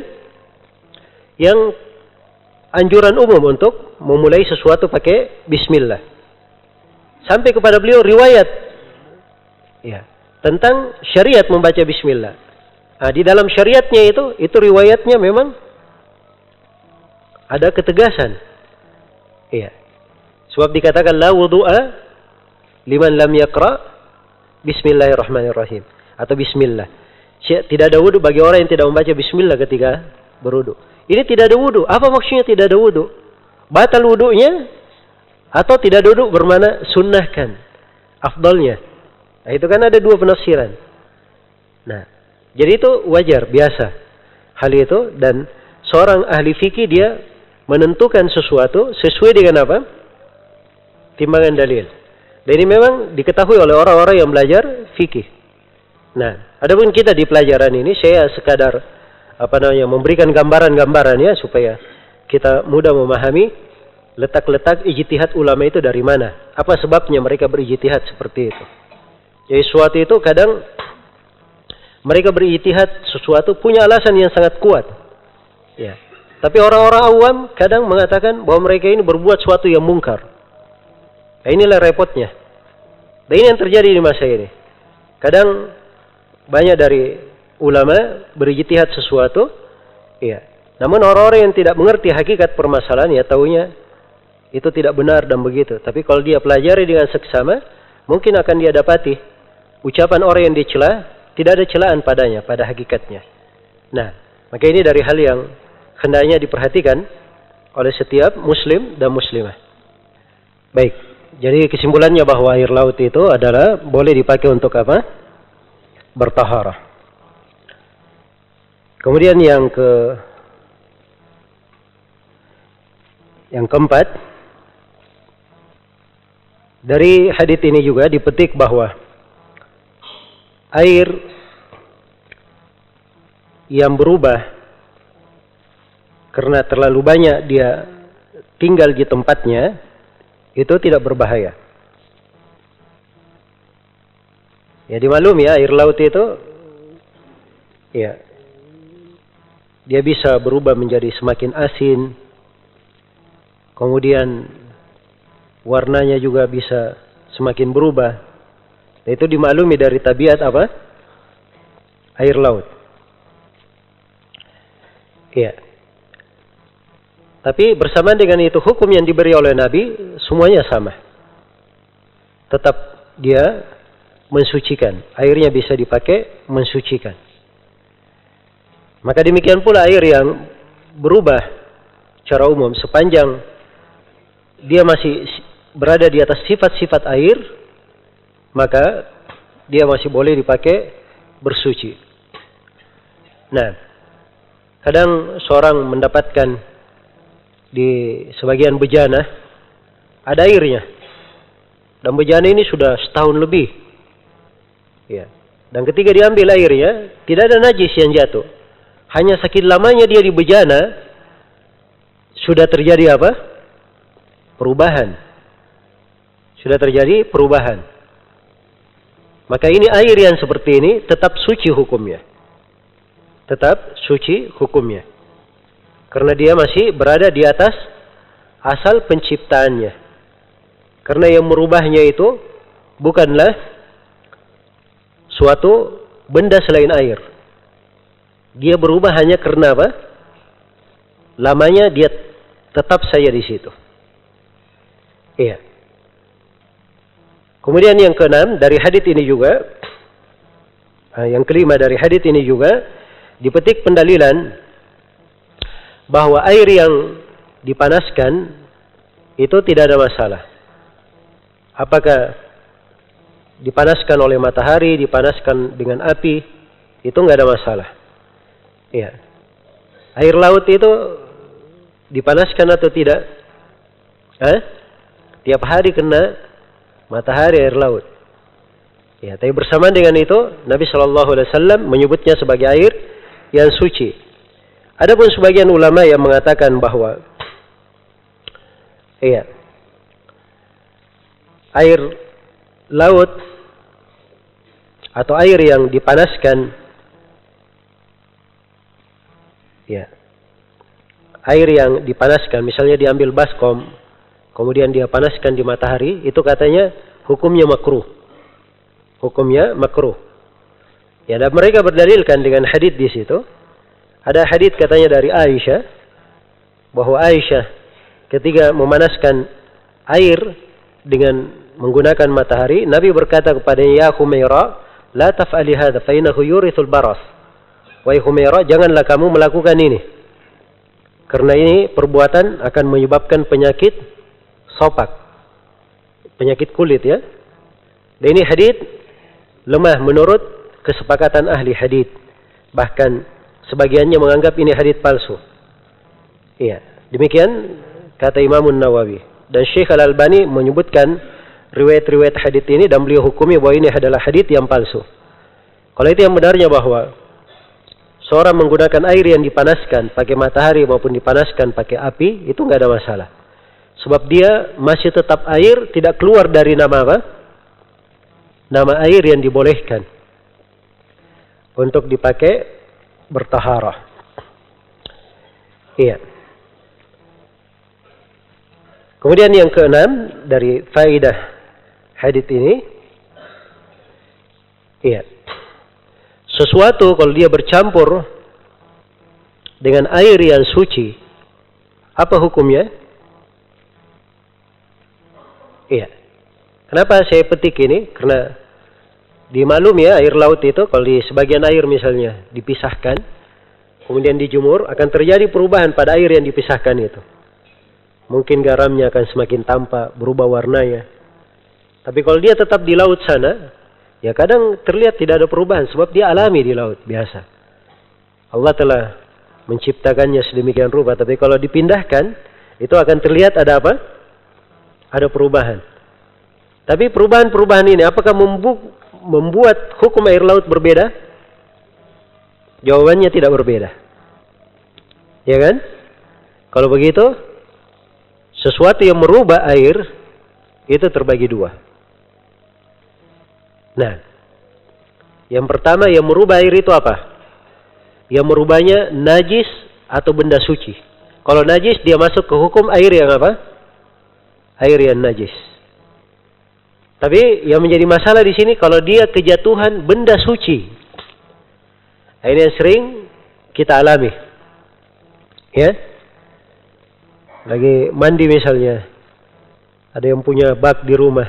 yang anjuran umum untuk memulai sesuatu pakai bismillah. Sampai kepada beliau riwayat ya, tentang syariat membaca bismillah. Nah, di dalam syariatnya itu riwayatnya memang ada ketegasan. Iya. Sebab dikatakan la wudu'a liman lam yaqra bismillahirrahmanirrahim. Atau bismillah. Tidak ada wudu bagi orang yang tidak membaca bismillah ketika berwudu. Ini tidak ada wudu. Apa maksudnya tidak ada wudu? Batal wudunya atau tidak ada wudu bermakna sunnahkan, afdalnya. Nah, itu kan ada 2 penafsiran. Nah, jadi itu wajar, biasa hal itu, dan seorang ahli fikih dia menentukan sesuatu sesuai dengan apa? Timbangan dalil. Dan ini memang diketahui oleh orang-orang yang belajar fikih. Nah, adapun kita di pelajaran ini saya sekadar memberikan gambaran-gambaran ya supaya kita mudah memahami letak-letak ijtihad ulama itu dari mana. Apa sebabnya mereka berijtihad seperti itu. Jadi sesuatu itu kadang mereka berijtihad sesuatu punya alasan yang sangat kuat. Ya. Tapi orang-orang awam kadang mengatakan bahwa mereka ini berbuat sesuatu yang mungkar. Nah, inilah repotnya. Dan ini yang terjadi di masa ini. Kadang banyak dari ulama berijtihad sesuatu, ya. Namun orang-orang yang tidak mengerti hakikat permasalahan, ya taunya itu tidak benar dan begitu. Tapi kalau dia pelajari dengan seksama, mungkin akan dia dapati ucapan orang yang dicela tidak ada celaan padanya, pada hakikatnya. Nah, maka ini dari hal yang hendaknya diperhatikan oleh setiap muslim dan muslimah. Baik, jadi kesimpulannya bahwa air laut itu adalah boleh dipakai untuk apa? Bertaharah. Kemudian yang keempat, dari hadits ini juga dipetik bahwa air yang berubah karena terlalu banyak dia tinggal di tempatnya itu tidak berbahaya. Ya dimaklumi ya, air laut itu ya dia bisa berubah menjadi semakin asin. Kemudian warnanya juga bisa semakin berubah. Dan itu dimaklumi dari tabiat apa? Air laut. Ya. Tapi bersamaan dengan itu hukum yang diberi oleh Nabi semuanya sama. Tetap dia mensucikan. Airnya bisa dipakai mensucikan. Maka demikian pula air yang berubah secara umum sepanjang dia masih berada di atas sifat-sifat air, maka dia masih boleh dipakai bersuci. Nah, kadang seorang mendapatkan di sebagian bejana ada airnya. Dan bejana ini sudah setahun lebih. Ya. Dan ketika diambil airnya, tidak ada najis yang jatuh. Hanya saking lamanya dia di bejana, sudah terjadi apa? Perubahan. Sudah terjadi perubahan. Maka ini air yang seperti ini tetap suci hukumnya. Tetap suci hukumnya. Karena dia masih berada di atas asal penciptaannya. Karena yang merubahnya itu bukanlah sesuatu benda selain air. Dia berubah hanya karena apa? Lamanya dia tetap saja di situ. Iya. Kemudian yang keenam dari hadits ini juga, yang kelima dari hadits ini juga dipetik pendalilan bahwa air yang dipanaskan itu tidak ada masalah. Apakah dipanaskan oleh matahari, dipanaskan dengan api, itu nggak ada masalah. Iya. Air laut itu dipanaskan atau tidak? Tiap hari kena matahari air laut. Ya, tapi bersamaan dengan itu Nabi Shallallahu Alaihi Wasallam menyebutnya sebagai air yang suci. Adapun sebagian ulama yang mengatakan bahwa air laut atau air yang dipanaskan, air yang dipanaskan, misalnya diambil baskom, kemudian dia panaskan di matahari, itu katanya hukumnya makruh. Hukumnya makruh. Ya, dan mereka berdalilkan dengan hadits di situ. Ada hadits katanya dari Aisyah, bahwa Aisyah ketika memanaskan air dengan menggunakan matahari, Nabi berkata kepadanya, ya Humaira, la taf'ali hadha fa innahu yurithul baras. Wahai Humaira, janganlah kamu melakukan ini, karena ini perbuatan akan menyebabkan penyakit sopak, penyakit kulit, ya. Dan ini hadits lemah menurut kesepakatan ahli hadits. Bahkan sebagiannya menganggap ini hadits palsu. Iya, demikian kata Imam Nawawi. Dan Syekh Al-Albani menyebutkan riwayat-riwayat hadits ini dan beliau hukumi bahwa ini adalah hadits yang palsu. Kalau itu yang benarnya bahwa seorang menggunakan air yang dipanaskan pakai matahari maupun dipanaskan pakai api, itu nggak ada masalah. Sebab dia masih tetap air, tidak keluar dari nama apa? Nama air yang dibolehkan untuk dipakai bertaharah. Iya. Kemudian yang keenam dari faedah hadits ini, sesuatu kalau dia bercampur dengan air yang suci, apa hukumnya? Iya. Kenapa saya petik ini? Karena dimaklum ya, air laut itu kalau di sebagian air misalnya dipisahkan, kemudian dijemur, akan terjadi perubahan pada air yang dipisahkan itu. Mungkin garamnya akan semakin tampak, berubah warnanya. Tapi kalau dia tetap di laut sana, ya kadang terlihat tidak ada perubahan, sebab dia alami di laut, biasa. Allah telah menciptakannya sedemikian rupa, tapi kalau dipindahkan, itu akan terlihat ada apa? Ada perubahan. Tapi perubahan-perubahan ini apakah membuat hukum air laut berbeda? Jawabannya tidak berbeda. Ya kan? Kalau begitu, sesuatu yang merubah air itu terbagi dua. Nah, yang pertama yang merubah air itu apa? Yang merubahnya najis atau benda suci. Kalau najis dia masuk ke hukum air yang apa? Air yang najis. Tapi yang menjadi masalah di sini kalau dia kejatuhan benda suci. Ini yang sering kita alami. Ya. Lagi mandi misalnya. Ada yang punya bak di rumah.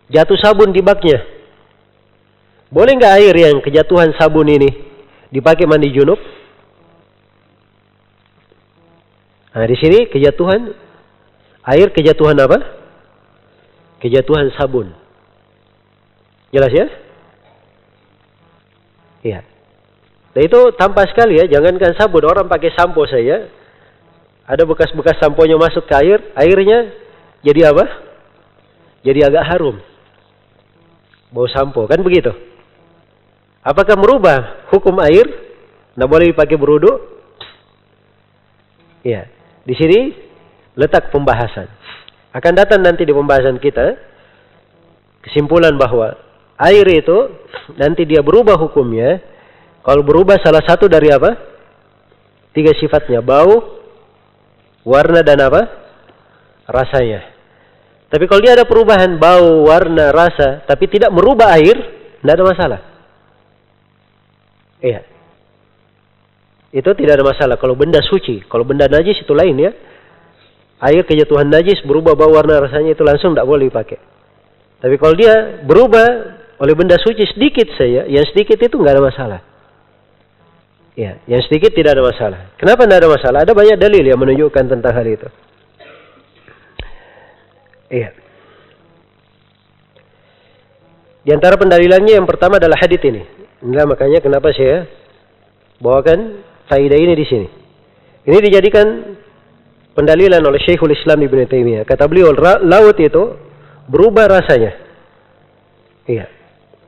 Jatuh sabun di baknya. Boleh nggak air yang kejatuhan sabun ini dipakai mandi junub? Nah, di sini kejatuhan air, kejatuhan apa? Kejatuhan sabun. Jelas ya? Iya. Nah itu tampak sekali ya, jangankan sabun, orang pakai sampo saja. Ada bekas-bekas samponya masuk ke air, airnya jadi apa? Jadi agak harum. Bau sampo, kan begitu? Apakah merubah hukum air? Nggak boleh dipakai berwudu? Iya. Di sini letak pembahasan. Akan datang nanti di pembahasan kita kesimpulan bahwa air itu nanti dia berubah hukumnya kalau berubah salah satu dari apa? 3 sifatnya, bau, warna dan apa? Rasanya. Tapi kalau dia ada perubahan bau, warna, rasa tapi tidak merubah air, tidak ada masalah. Iya. Itu tidak ada masalah. Kalau benda suci, kalau benda najis itu lain ya. Air kejatuhan najis berubah bau warna rasanya itu langsung tidak boleh dipakai. Tapi kalau dia berubah oleh benda suci sedikit saja, yang sedikit itu nggak ada masalah. Ya, yang sedikit tidak ada masalah. Kenapa tidak ada masalah? Ada banyak dalil yang menunjukkan tentang hal itu. Iya. Di antara pendalilannya yang pertama adalah hadits ini. Inilah makanya kenapa saya bawakan faedah ini di sini. Ini dijadikan pendalilan oleh Syekhul Islam Ibnu Taimiyah. Kata beliau, laut itu berubah rasanya. Iya.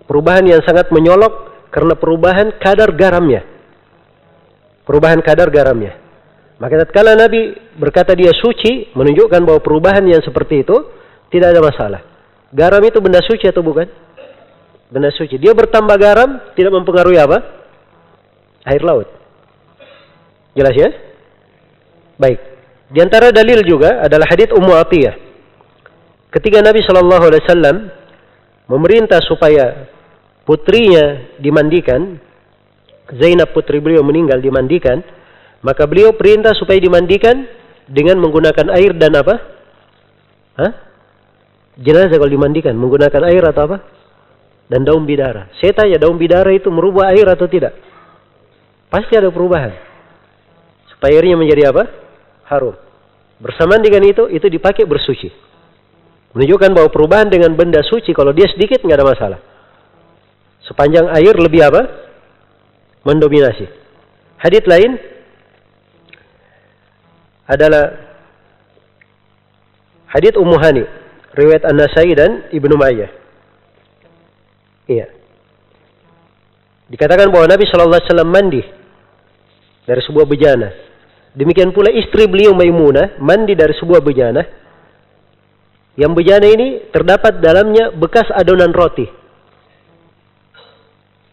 Perubahan yang sangat menyolok karena perubahan kadar garamnya. Perubahan kadar garamnya. Maka tatkala Nabi berkata dia suci, menunjukkan bahwa perubahan yang seperti itu tidak ada masalah. Garam itu benda suci atau bukan? Benda suci. Dia bertambah garam tidak mempengaruhi apa? Air laut. Jelas ya? Baik. Di antara dalil juga adalah hadits Ummu Atiyah. Ketika Nabi SAW memerintah supaya putrinya dimandikan, Zainab putri beliau meninggal dimandikan, maka beliau perintah supaya dimandikan dengan menggunakan air dan apa? Jenazah kalau dimandikan menggunakan air atau apa? Dan daun bidara. Saya tanya, daun bidara itu merubah air atau tidak? Pasti ada perubahan. Supaya airnya menjadi apa? Harum. Bersamaan dengan itu dipakai bersuci. Menunjukkan bahwa perubahan dengan benda suci, kalau dia sedikit nggak ada masalah. Sepanjang air lebih apa? Mendominasi. Hadits lain adalah hadits Ummu Hani, riwayat An-Nasai dan Ibnu Majah. Iya. Dikatakan bahwa Nabi SAW mandi dari sebuah bejana. Demikian pula istri beliau Maimunah mandi dari sebuah bejana. Yang bejana ini terdapat dalamnya bekas adonan roti.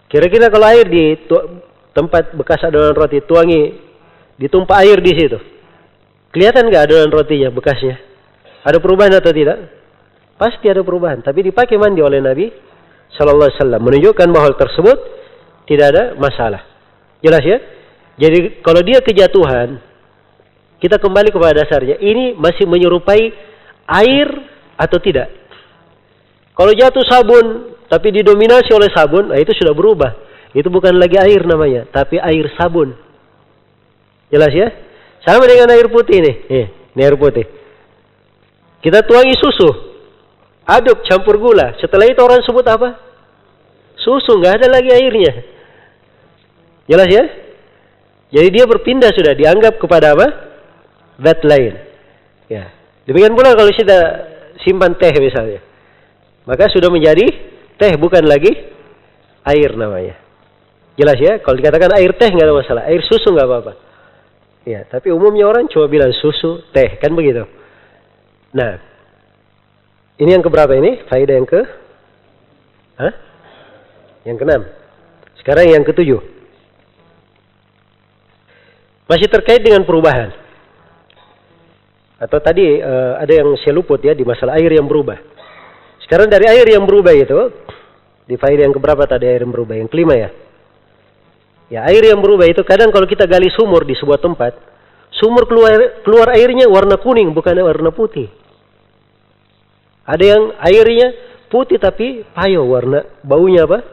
Kira-kira kalau air di tempat bekas adonan roti tuangi, ditumpah air di situ, kelihatan nggak adonan rotinya bekasnya? Ada perubahan atau tidak? Pasti ada perubahan. Tapi dipakai mandi oleh Nabi Sallallahu Alaihi Wasallam, menunjukkan bahwa hal tersebut tidak ada masalah. Jelas ya? Jadi kalau dia kejatuhan, kita kembali kepada dasarnya. Ini masih menyerupai air atau tidak? Kalau jatuh sabun, tapi didominasi oleh sabun, nah itu sudah berubah. Itu bukan lagi air namanya, tapi air sabun. Jelas ya? Sama dengan air putih nih. Ini air putih. Kita tuangi susu. Aduk campur gula. Setelah itu orang sebut apa? Susu, nggak ada lagi airnya. Jelas ya? Jadi dia berpindah sudah, dianggap kepada apa? Zat lain. Ya. Demikian pula kalau kita simpan teh misalnya, maka sudah menjadi teh, bukan lagi air namanya. Jelas ya? Kalau dikatakan air teh nggak ada masalah, air susu nggak apa-apa. Ya, tapi umumnya orang cuma bilang susu, teh, kan begitu. Nah, ini yang keberapa ini? Faedah yang ke? Yang ke-6. Sekarang yang ke-7. Masih terkait dengan perubahan. Atau tadi ada yang saya luput ya di masalah air yang berubah. Sekarang dari air yang berubah itu, di faedah yang keberapa tadi air yang berubah? Yang kelima ya. Ya, air yang berubah itu kadang kalau kita gali sumur di sebuah tempat, sumur keluar airnya warna kuning, bukan warna putih. Ada yang airnya putih tapi payo warna, baunya apa?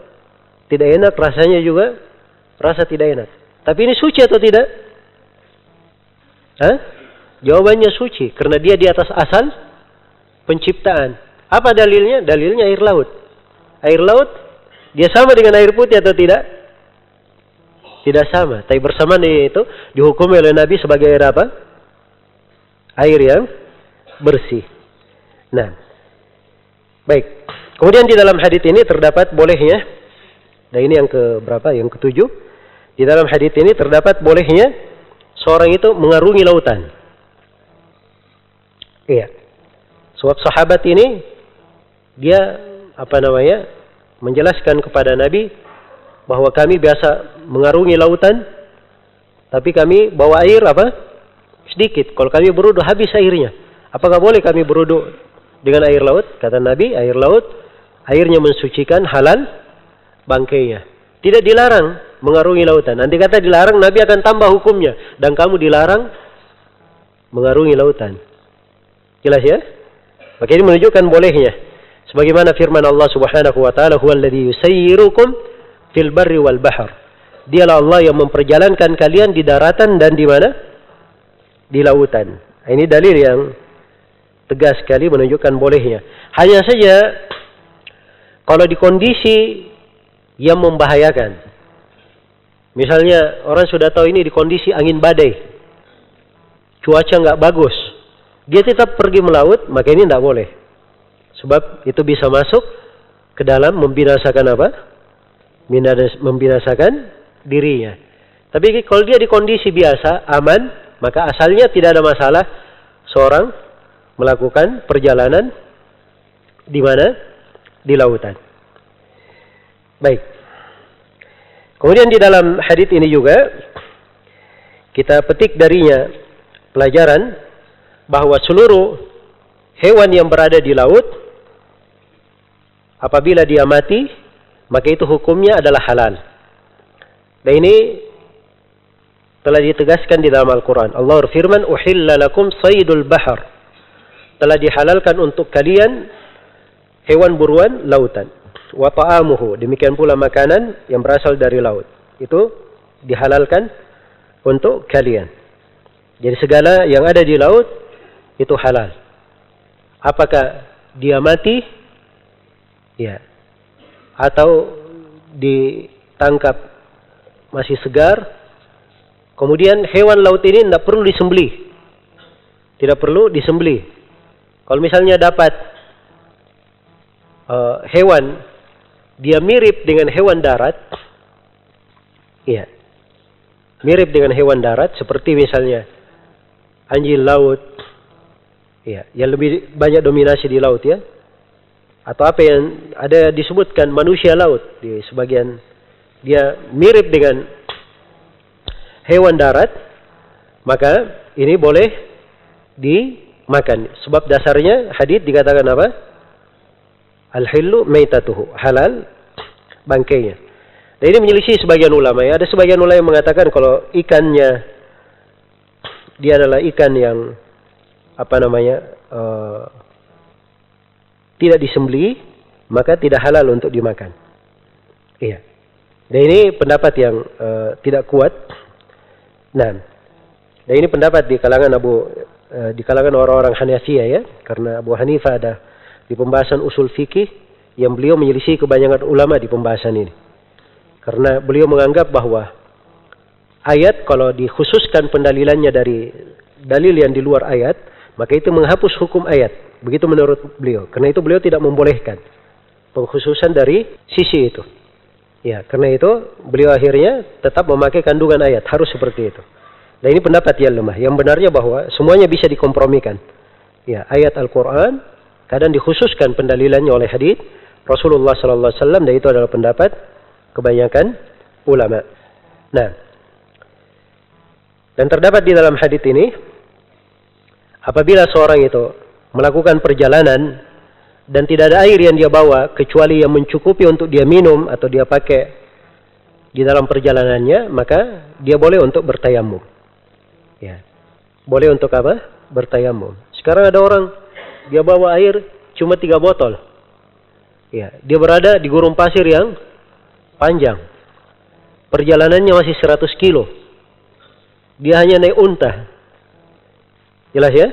Tidak enak, rasanya juga rasa tidak enak. Tapi ini suci atau tidak? Jawabannya suci, karena dia di atas asal penciptaan. Apa dalilnya? Dalilnya air laut. Air laut, dia sama dengan air putih atau tidak? Tidak sama. Tapi bersamaan itu dihukumi oleh Nabi sebagai air apa? Air yang bersih. Nah, baik. Kemudian di dalam hadits ini terdapat bolehnya, dan ini yang ke berapa? Yang ke-7. Di dalam hadits ini terdapat bolehnya seorang itu mengarungi lautan. Iya. Sebab sahabat ini dia menjelaskan kepada Nabi bahwa kami biasa mengarungi lautan, tapi kami bawa air sedikit. Kalau kami berwudu habis airnya. Apakah boleh kami berwudu dengan air laut? Kata Nabi, air laut airnya mensucikan, halal bangkainya. Tidak dilarang mengarungi lautan. Nanti kata dilarang, Nabi akan tambah hukumnya. Dan kamu dilarang mengarungi lautan. Jelas ya? Maka ini menunjukkan bolehnya. Sebagaimana firman Allah Subhanahu wa taala, "Huwallazi yusayyirukum fil barri wal bahr." Dialah Allah yang memperjalankan kalian di daratan dan di mana? Di lautan. Ini dalil yang tegas sekali menunjukkan bolehnya. Hanya saja kalau di kondisi yang membahayakan. Misalnya orang sudah tahu ini di kondisi angin badai. Cuaca nggak bagus. Dia tetap pergi melaut, maka ini tidak boleh. Sebab itu bisa masuk ke dalam membinasakan apa? Membinasakan dirinya. Tapi kalau dia di kondisi biasa, aman, maka asalnya tidak ada masalah seorang melakukan perjalanan di mana? Di lautan. Baik. Kemudian di dalam hadits ini juga kita petik darinya pelajaran bahwa seluruh hewan yang berada di laut apabila dia mati, maka itu hukumnya adalah halal. Dan ini telah ditegaskan di dalam Al-Quran. Allah berfirman, "Uhilla lakum saydul bahar." Telah dihalalkan untuk kalian hewan buruan lautan. Wa ta'amuhu. Demikian pula makanan yang berasal dari laut. Itu dihalalkan untuk kalian. Jadi segala yang ada di laut itu halal. Apakah dia mati? Ya. Atau ditangkap masih segar. Kemudian hewan laut ini tidak perlu disembelih. Tidak perlu disembelih. Kalau misalnya dapat hewan, dia mirip dengan hewan darat. Iya. Mirip dengan hewan darat. Seperti misalnya anjing laut. Iya. Yang lebih banyak dominasi di laut ya. Atau apa yang ada disebutkan manusia laut. Di sebagian dia mirip dengan hewan darat. Maka ini boleh dimakan. Sebab dasarnya hadits dikatakan apa? Al-hillu maitatuhu. Halal bangkainya. Dan ini menyelisih sebagian ulama ya. Ada sebagian ulama yang mengatakan kalau ikannya dia adalah ikan yang tidak disembelih, maka tidak halal untuk dimakan. Iya. Dan ini pendapat yang tidak kuat. Nah, dan ini pendapat di kalangan orang-orang Hanafiyah ya, karena Abu Hanifah ada di pembahasan usul fikih yang beliau menyelisih kebanyakan ulama di pembahasan ini. Karena beliau menganggap bahwa ayat kalau dikhususkan pendalilannya dari dalil yang di luar ayat, maka itu menghapus hukum ayat. Begitu menurut beliau. Karena itu beliau tidak membolehkan pengkhususan dari sisi itu. Ya, karena itu beliau akhirnya tetap memakai kandungan ayat. Harus seperti itu. Dan ini pendapat yang lemah. Yang benarnya bahwa semuanya bisa dikompromikan. Ya, ayat Al-Quran kadang dikhususkan pendalilannya oleh hadits Rasulullah sallallahu alaihi wasallam, dan itu adalah pendapat kebanyakan ulama. Nah, dan terdapat di dalam hadits ini apabila seorang itu melakukan perjalanan dan tidak ada air yang dia bawa kecuali yang mencukupi untuk dia minum atau dia pakai di dalam perjalanannya, maka dia boleh untuk bertayamum. Ya. Boleh untuk apa? Bertayamum. Sekarang ada orang dia bawa air cuma 3 botol. Ya, dia berada di gurun pasir yang panjang. Perjalanannya masih 100 kilo. Dia hanya naik unta. Jelas ya?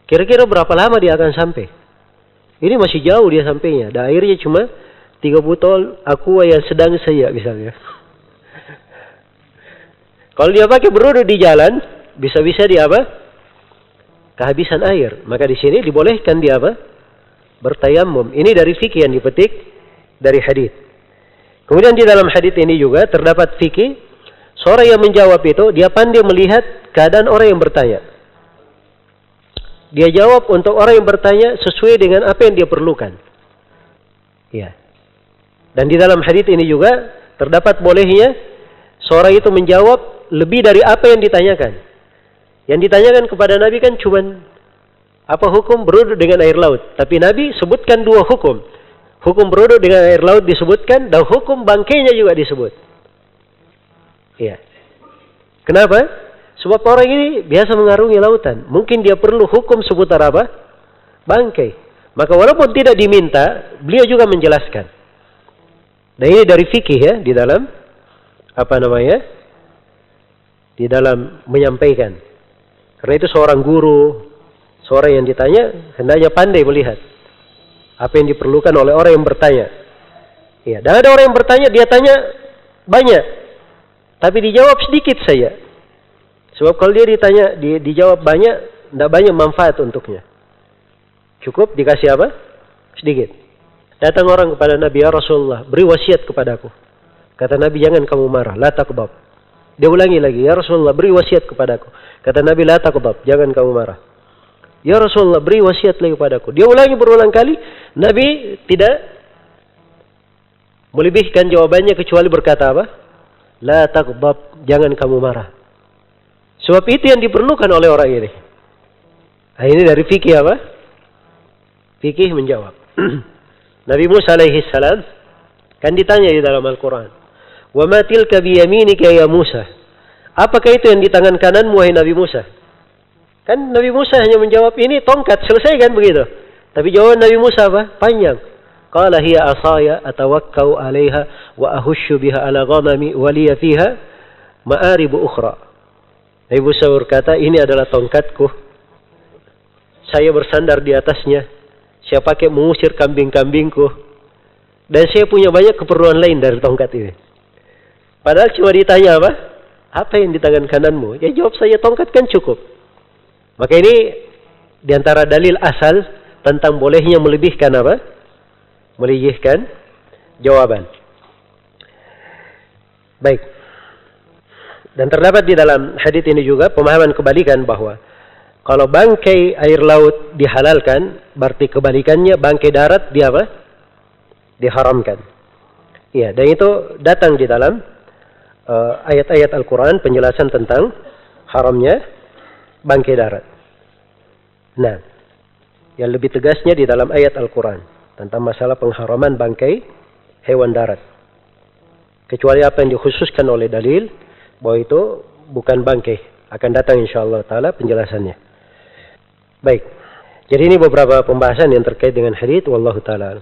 Kira-kira berapa lama dia akan sampai? Ini masih jauh dia sampainya. Dan airnya cuma 3 botol aqua yang sedang saja misalnya. Kalau dia pakai beruduk di jalan, bisa-bisa dia apa? Kehabisan air. Maka di sini dibolehkan dia apa? Bertayamum. Ini dari fikih yang dipetik dari hadis. Kemudian di dalam hadis ini juga terdapat fikih. Seorang yang menjawab itu, dia pandai melihat keadaan orang yang bertanya. Dia jawab untuk orang yang bertanya sesuai dengan apa yang dia perlukan. Ya. Dan di dalam hadis ini juga terdapat bolehnya seorang itu menjawab lebih dari apa yang ditanyakan. Yang ditanyakan kepada Nabi kan cuman apa hukum berwudu dengan air laut. Tapi Nabi sebutkan 2 hukum. Hukum berwudu dengan air laut disebutkan dan hukum bangkainya juga disebut. Iya. Kenapa? Sebab orang ini biasa mengarungi lautan. Mungkin dia perlu hukum seputar apa? Bangkai. Maka walaupun tidak diminta, beliau juga menjelaskan. Dan ini dari fikih ya, di dalam di dalam menyampaikan. Karena itu seorang guru, seorang yang ditanya, hendaknya pandai melihat apa yang diperlukan oleh orang yang bertanya. Ya, dan ada orang yang bertanya, dia tanya banyak, tapi dijawab sedikit saja. Sebab kalau dia ditanya, dijawab banyak, tidak banyak manfaat untuknya. Cukup dikasih apa? Sedikit. Datang orang kepada Nabi, ya Rasulullah, beri wasiat kepadaku. Kata Nabi, jangan kamu marah, la taqbab. Dia ulangi lagi, ya Rasulullah, beri wasiat kepadaku. Kata Nabi, la taqbab, jangan kamu marah. Ya Rasulullah, beri wasiat lagi kepadaku. Dia ulangi berulang kali, Nabi tidak melebihkan jawabannya kecuali berkata apa? La taqbab, jangan kamu marah. Sebab itu yang diperlukan oleh orang ini. Nah, ini dari fikih apa? Fikih menjawab. Nabi Musa alaihi salam kan ditanya di dalam Al-Quran. Wa ma tilka biyaminika ya Musa. Apakah itu yang di tangan kananmu wahai Nabi Musa? Kan Nabi Musa hanya menjawab ini tongkat, selesai kan begitu. Tapi jawaban Nabi Musa apa? Panjang. Qala hiya asaya atawakkau 'alaiha wa ahushu biha 'ala ghanami wa liya fiha ma'arib ukhra. Nabi Musa berkata, ini adalah tongkatku. Saya bersandar di atasnya. Saya pakai mengusir kambing-kambingku. Dan saya punya banyak keperluan lain dari tongkat ini. Padahal cuma ditanya apa? Apa yang di tangan kananmu? Ya jawab saya tongkat kan cukup. Maka ini diantara dalil asal tentang bolehnya melebihkan apa? Melebihkan jawaban. Baik. Dan terdapat di dalam hadits ini juga pemahaman kebalikan bahwa kalau bangkai air laut dihalalkan, berarti kebalikannya bangkai darat dia apa? Diharamkan. Iya, dan itu datang di dalam ayat-ayat Al-Quran penjelasan tentang haramnya bangkai darat. Nah, yang lebih tegasnya di dalam ayat Al-Quran tentang masalah pengharaman bangkai hewan darat. Kecuali apa yang dikhususkan oleh dalil bahwa itu bukan bangkai. Akan datang insyaallah ta'ala penjelasannya. Baik. Jadi ini beberapa pembahasan yang terkait dengan hadits. Wallahu ta'ala.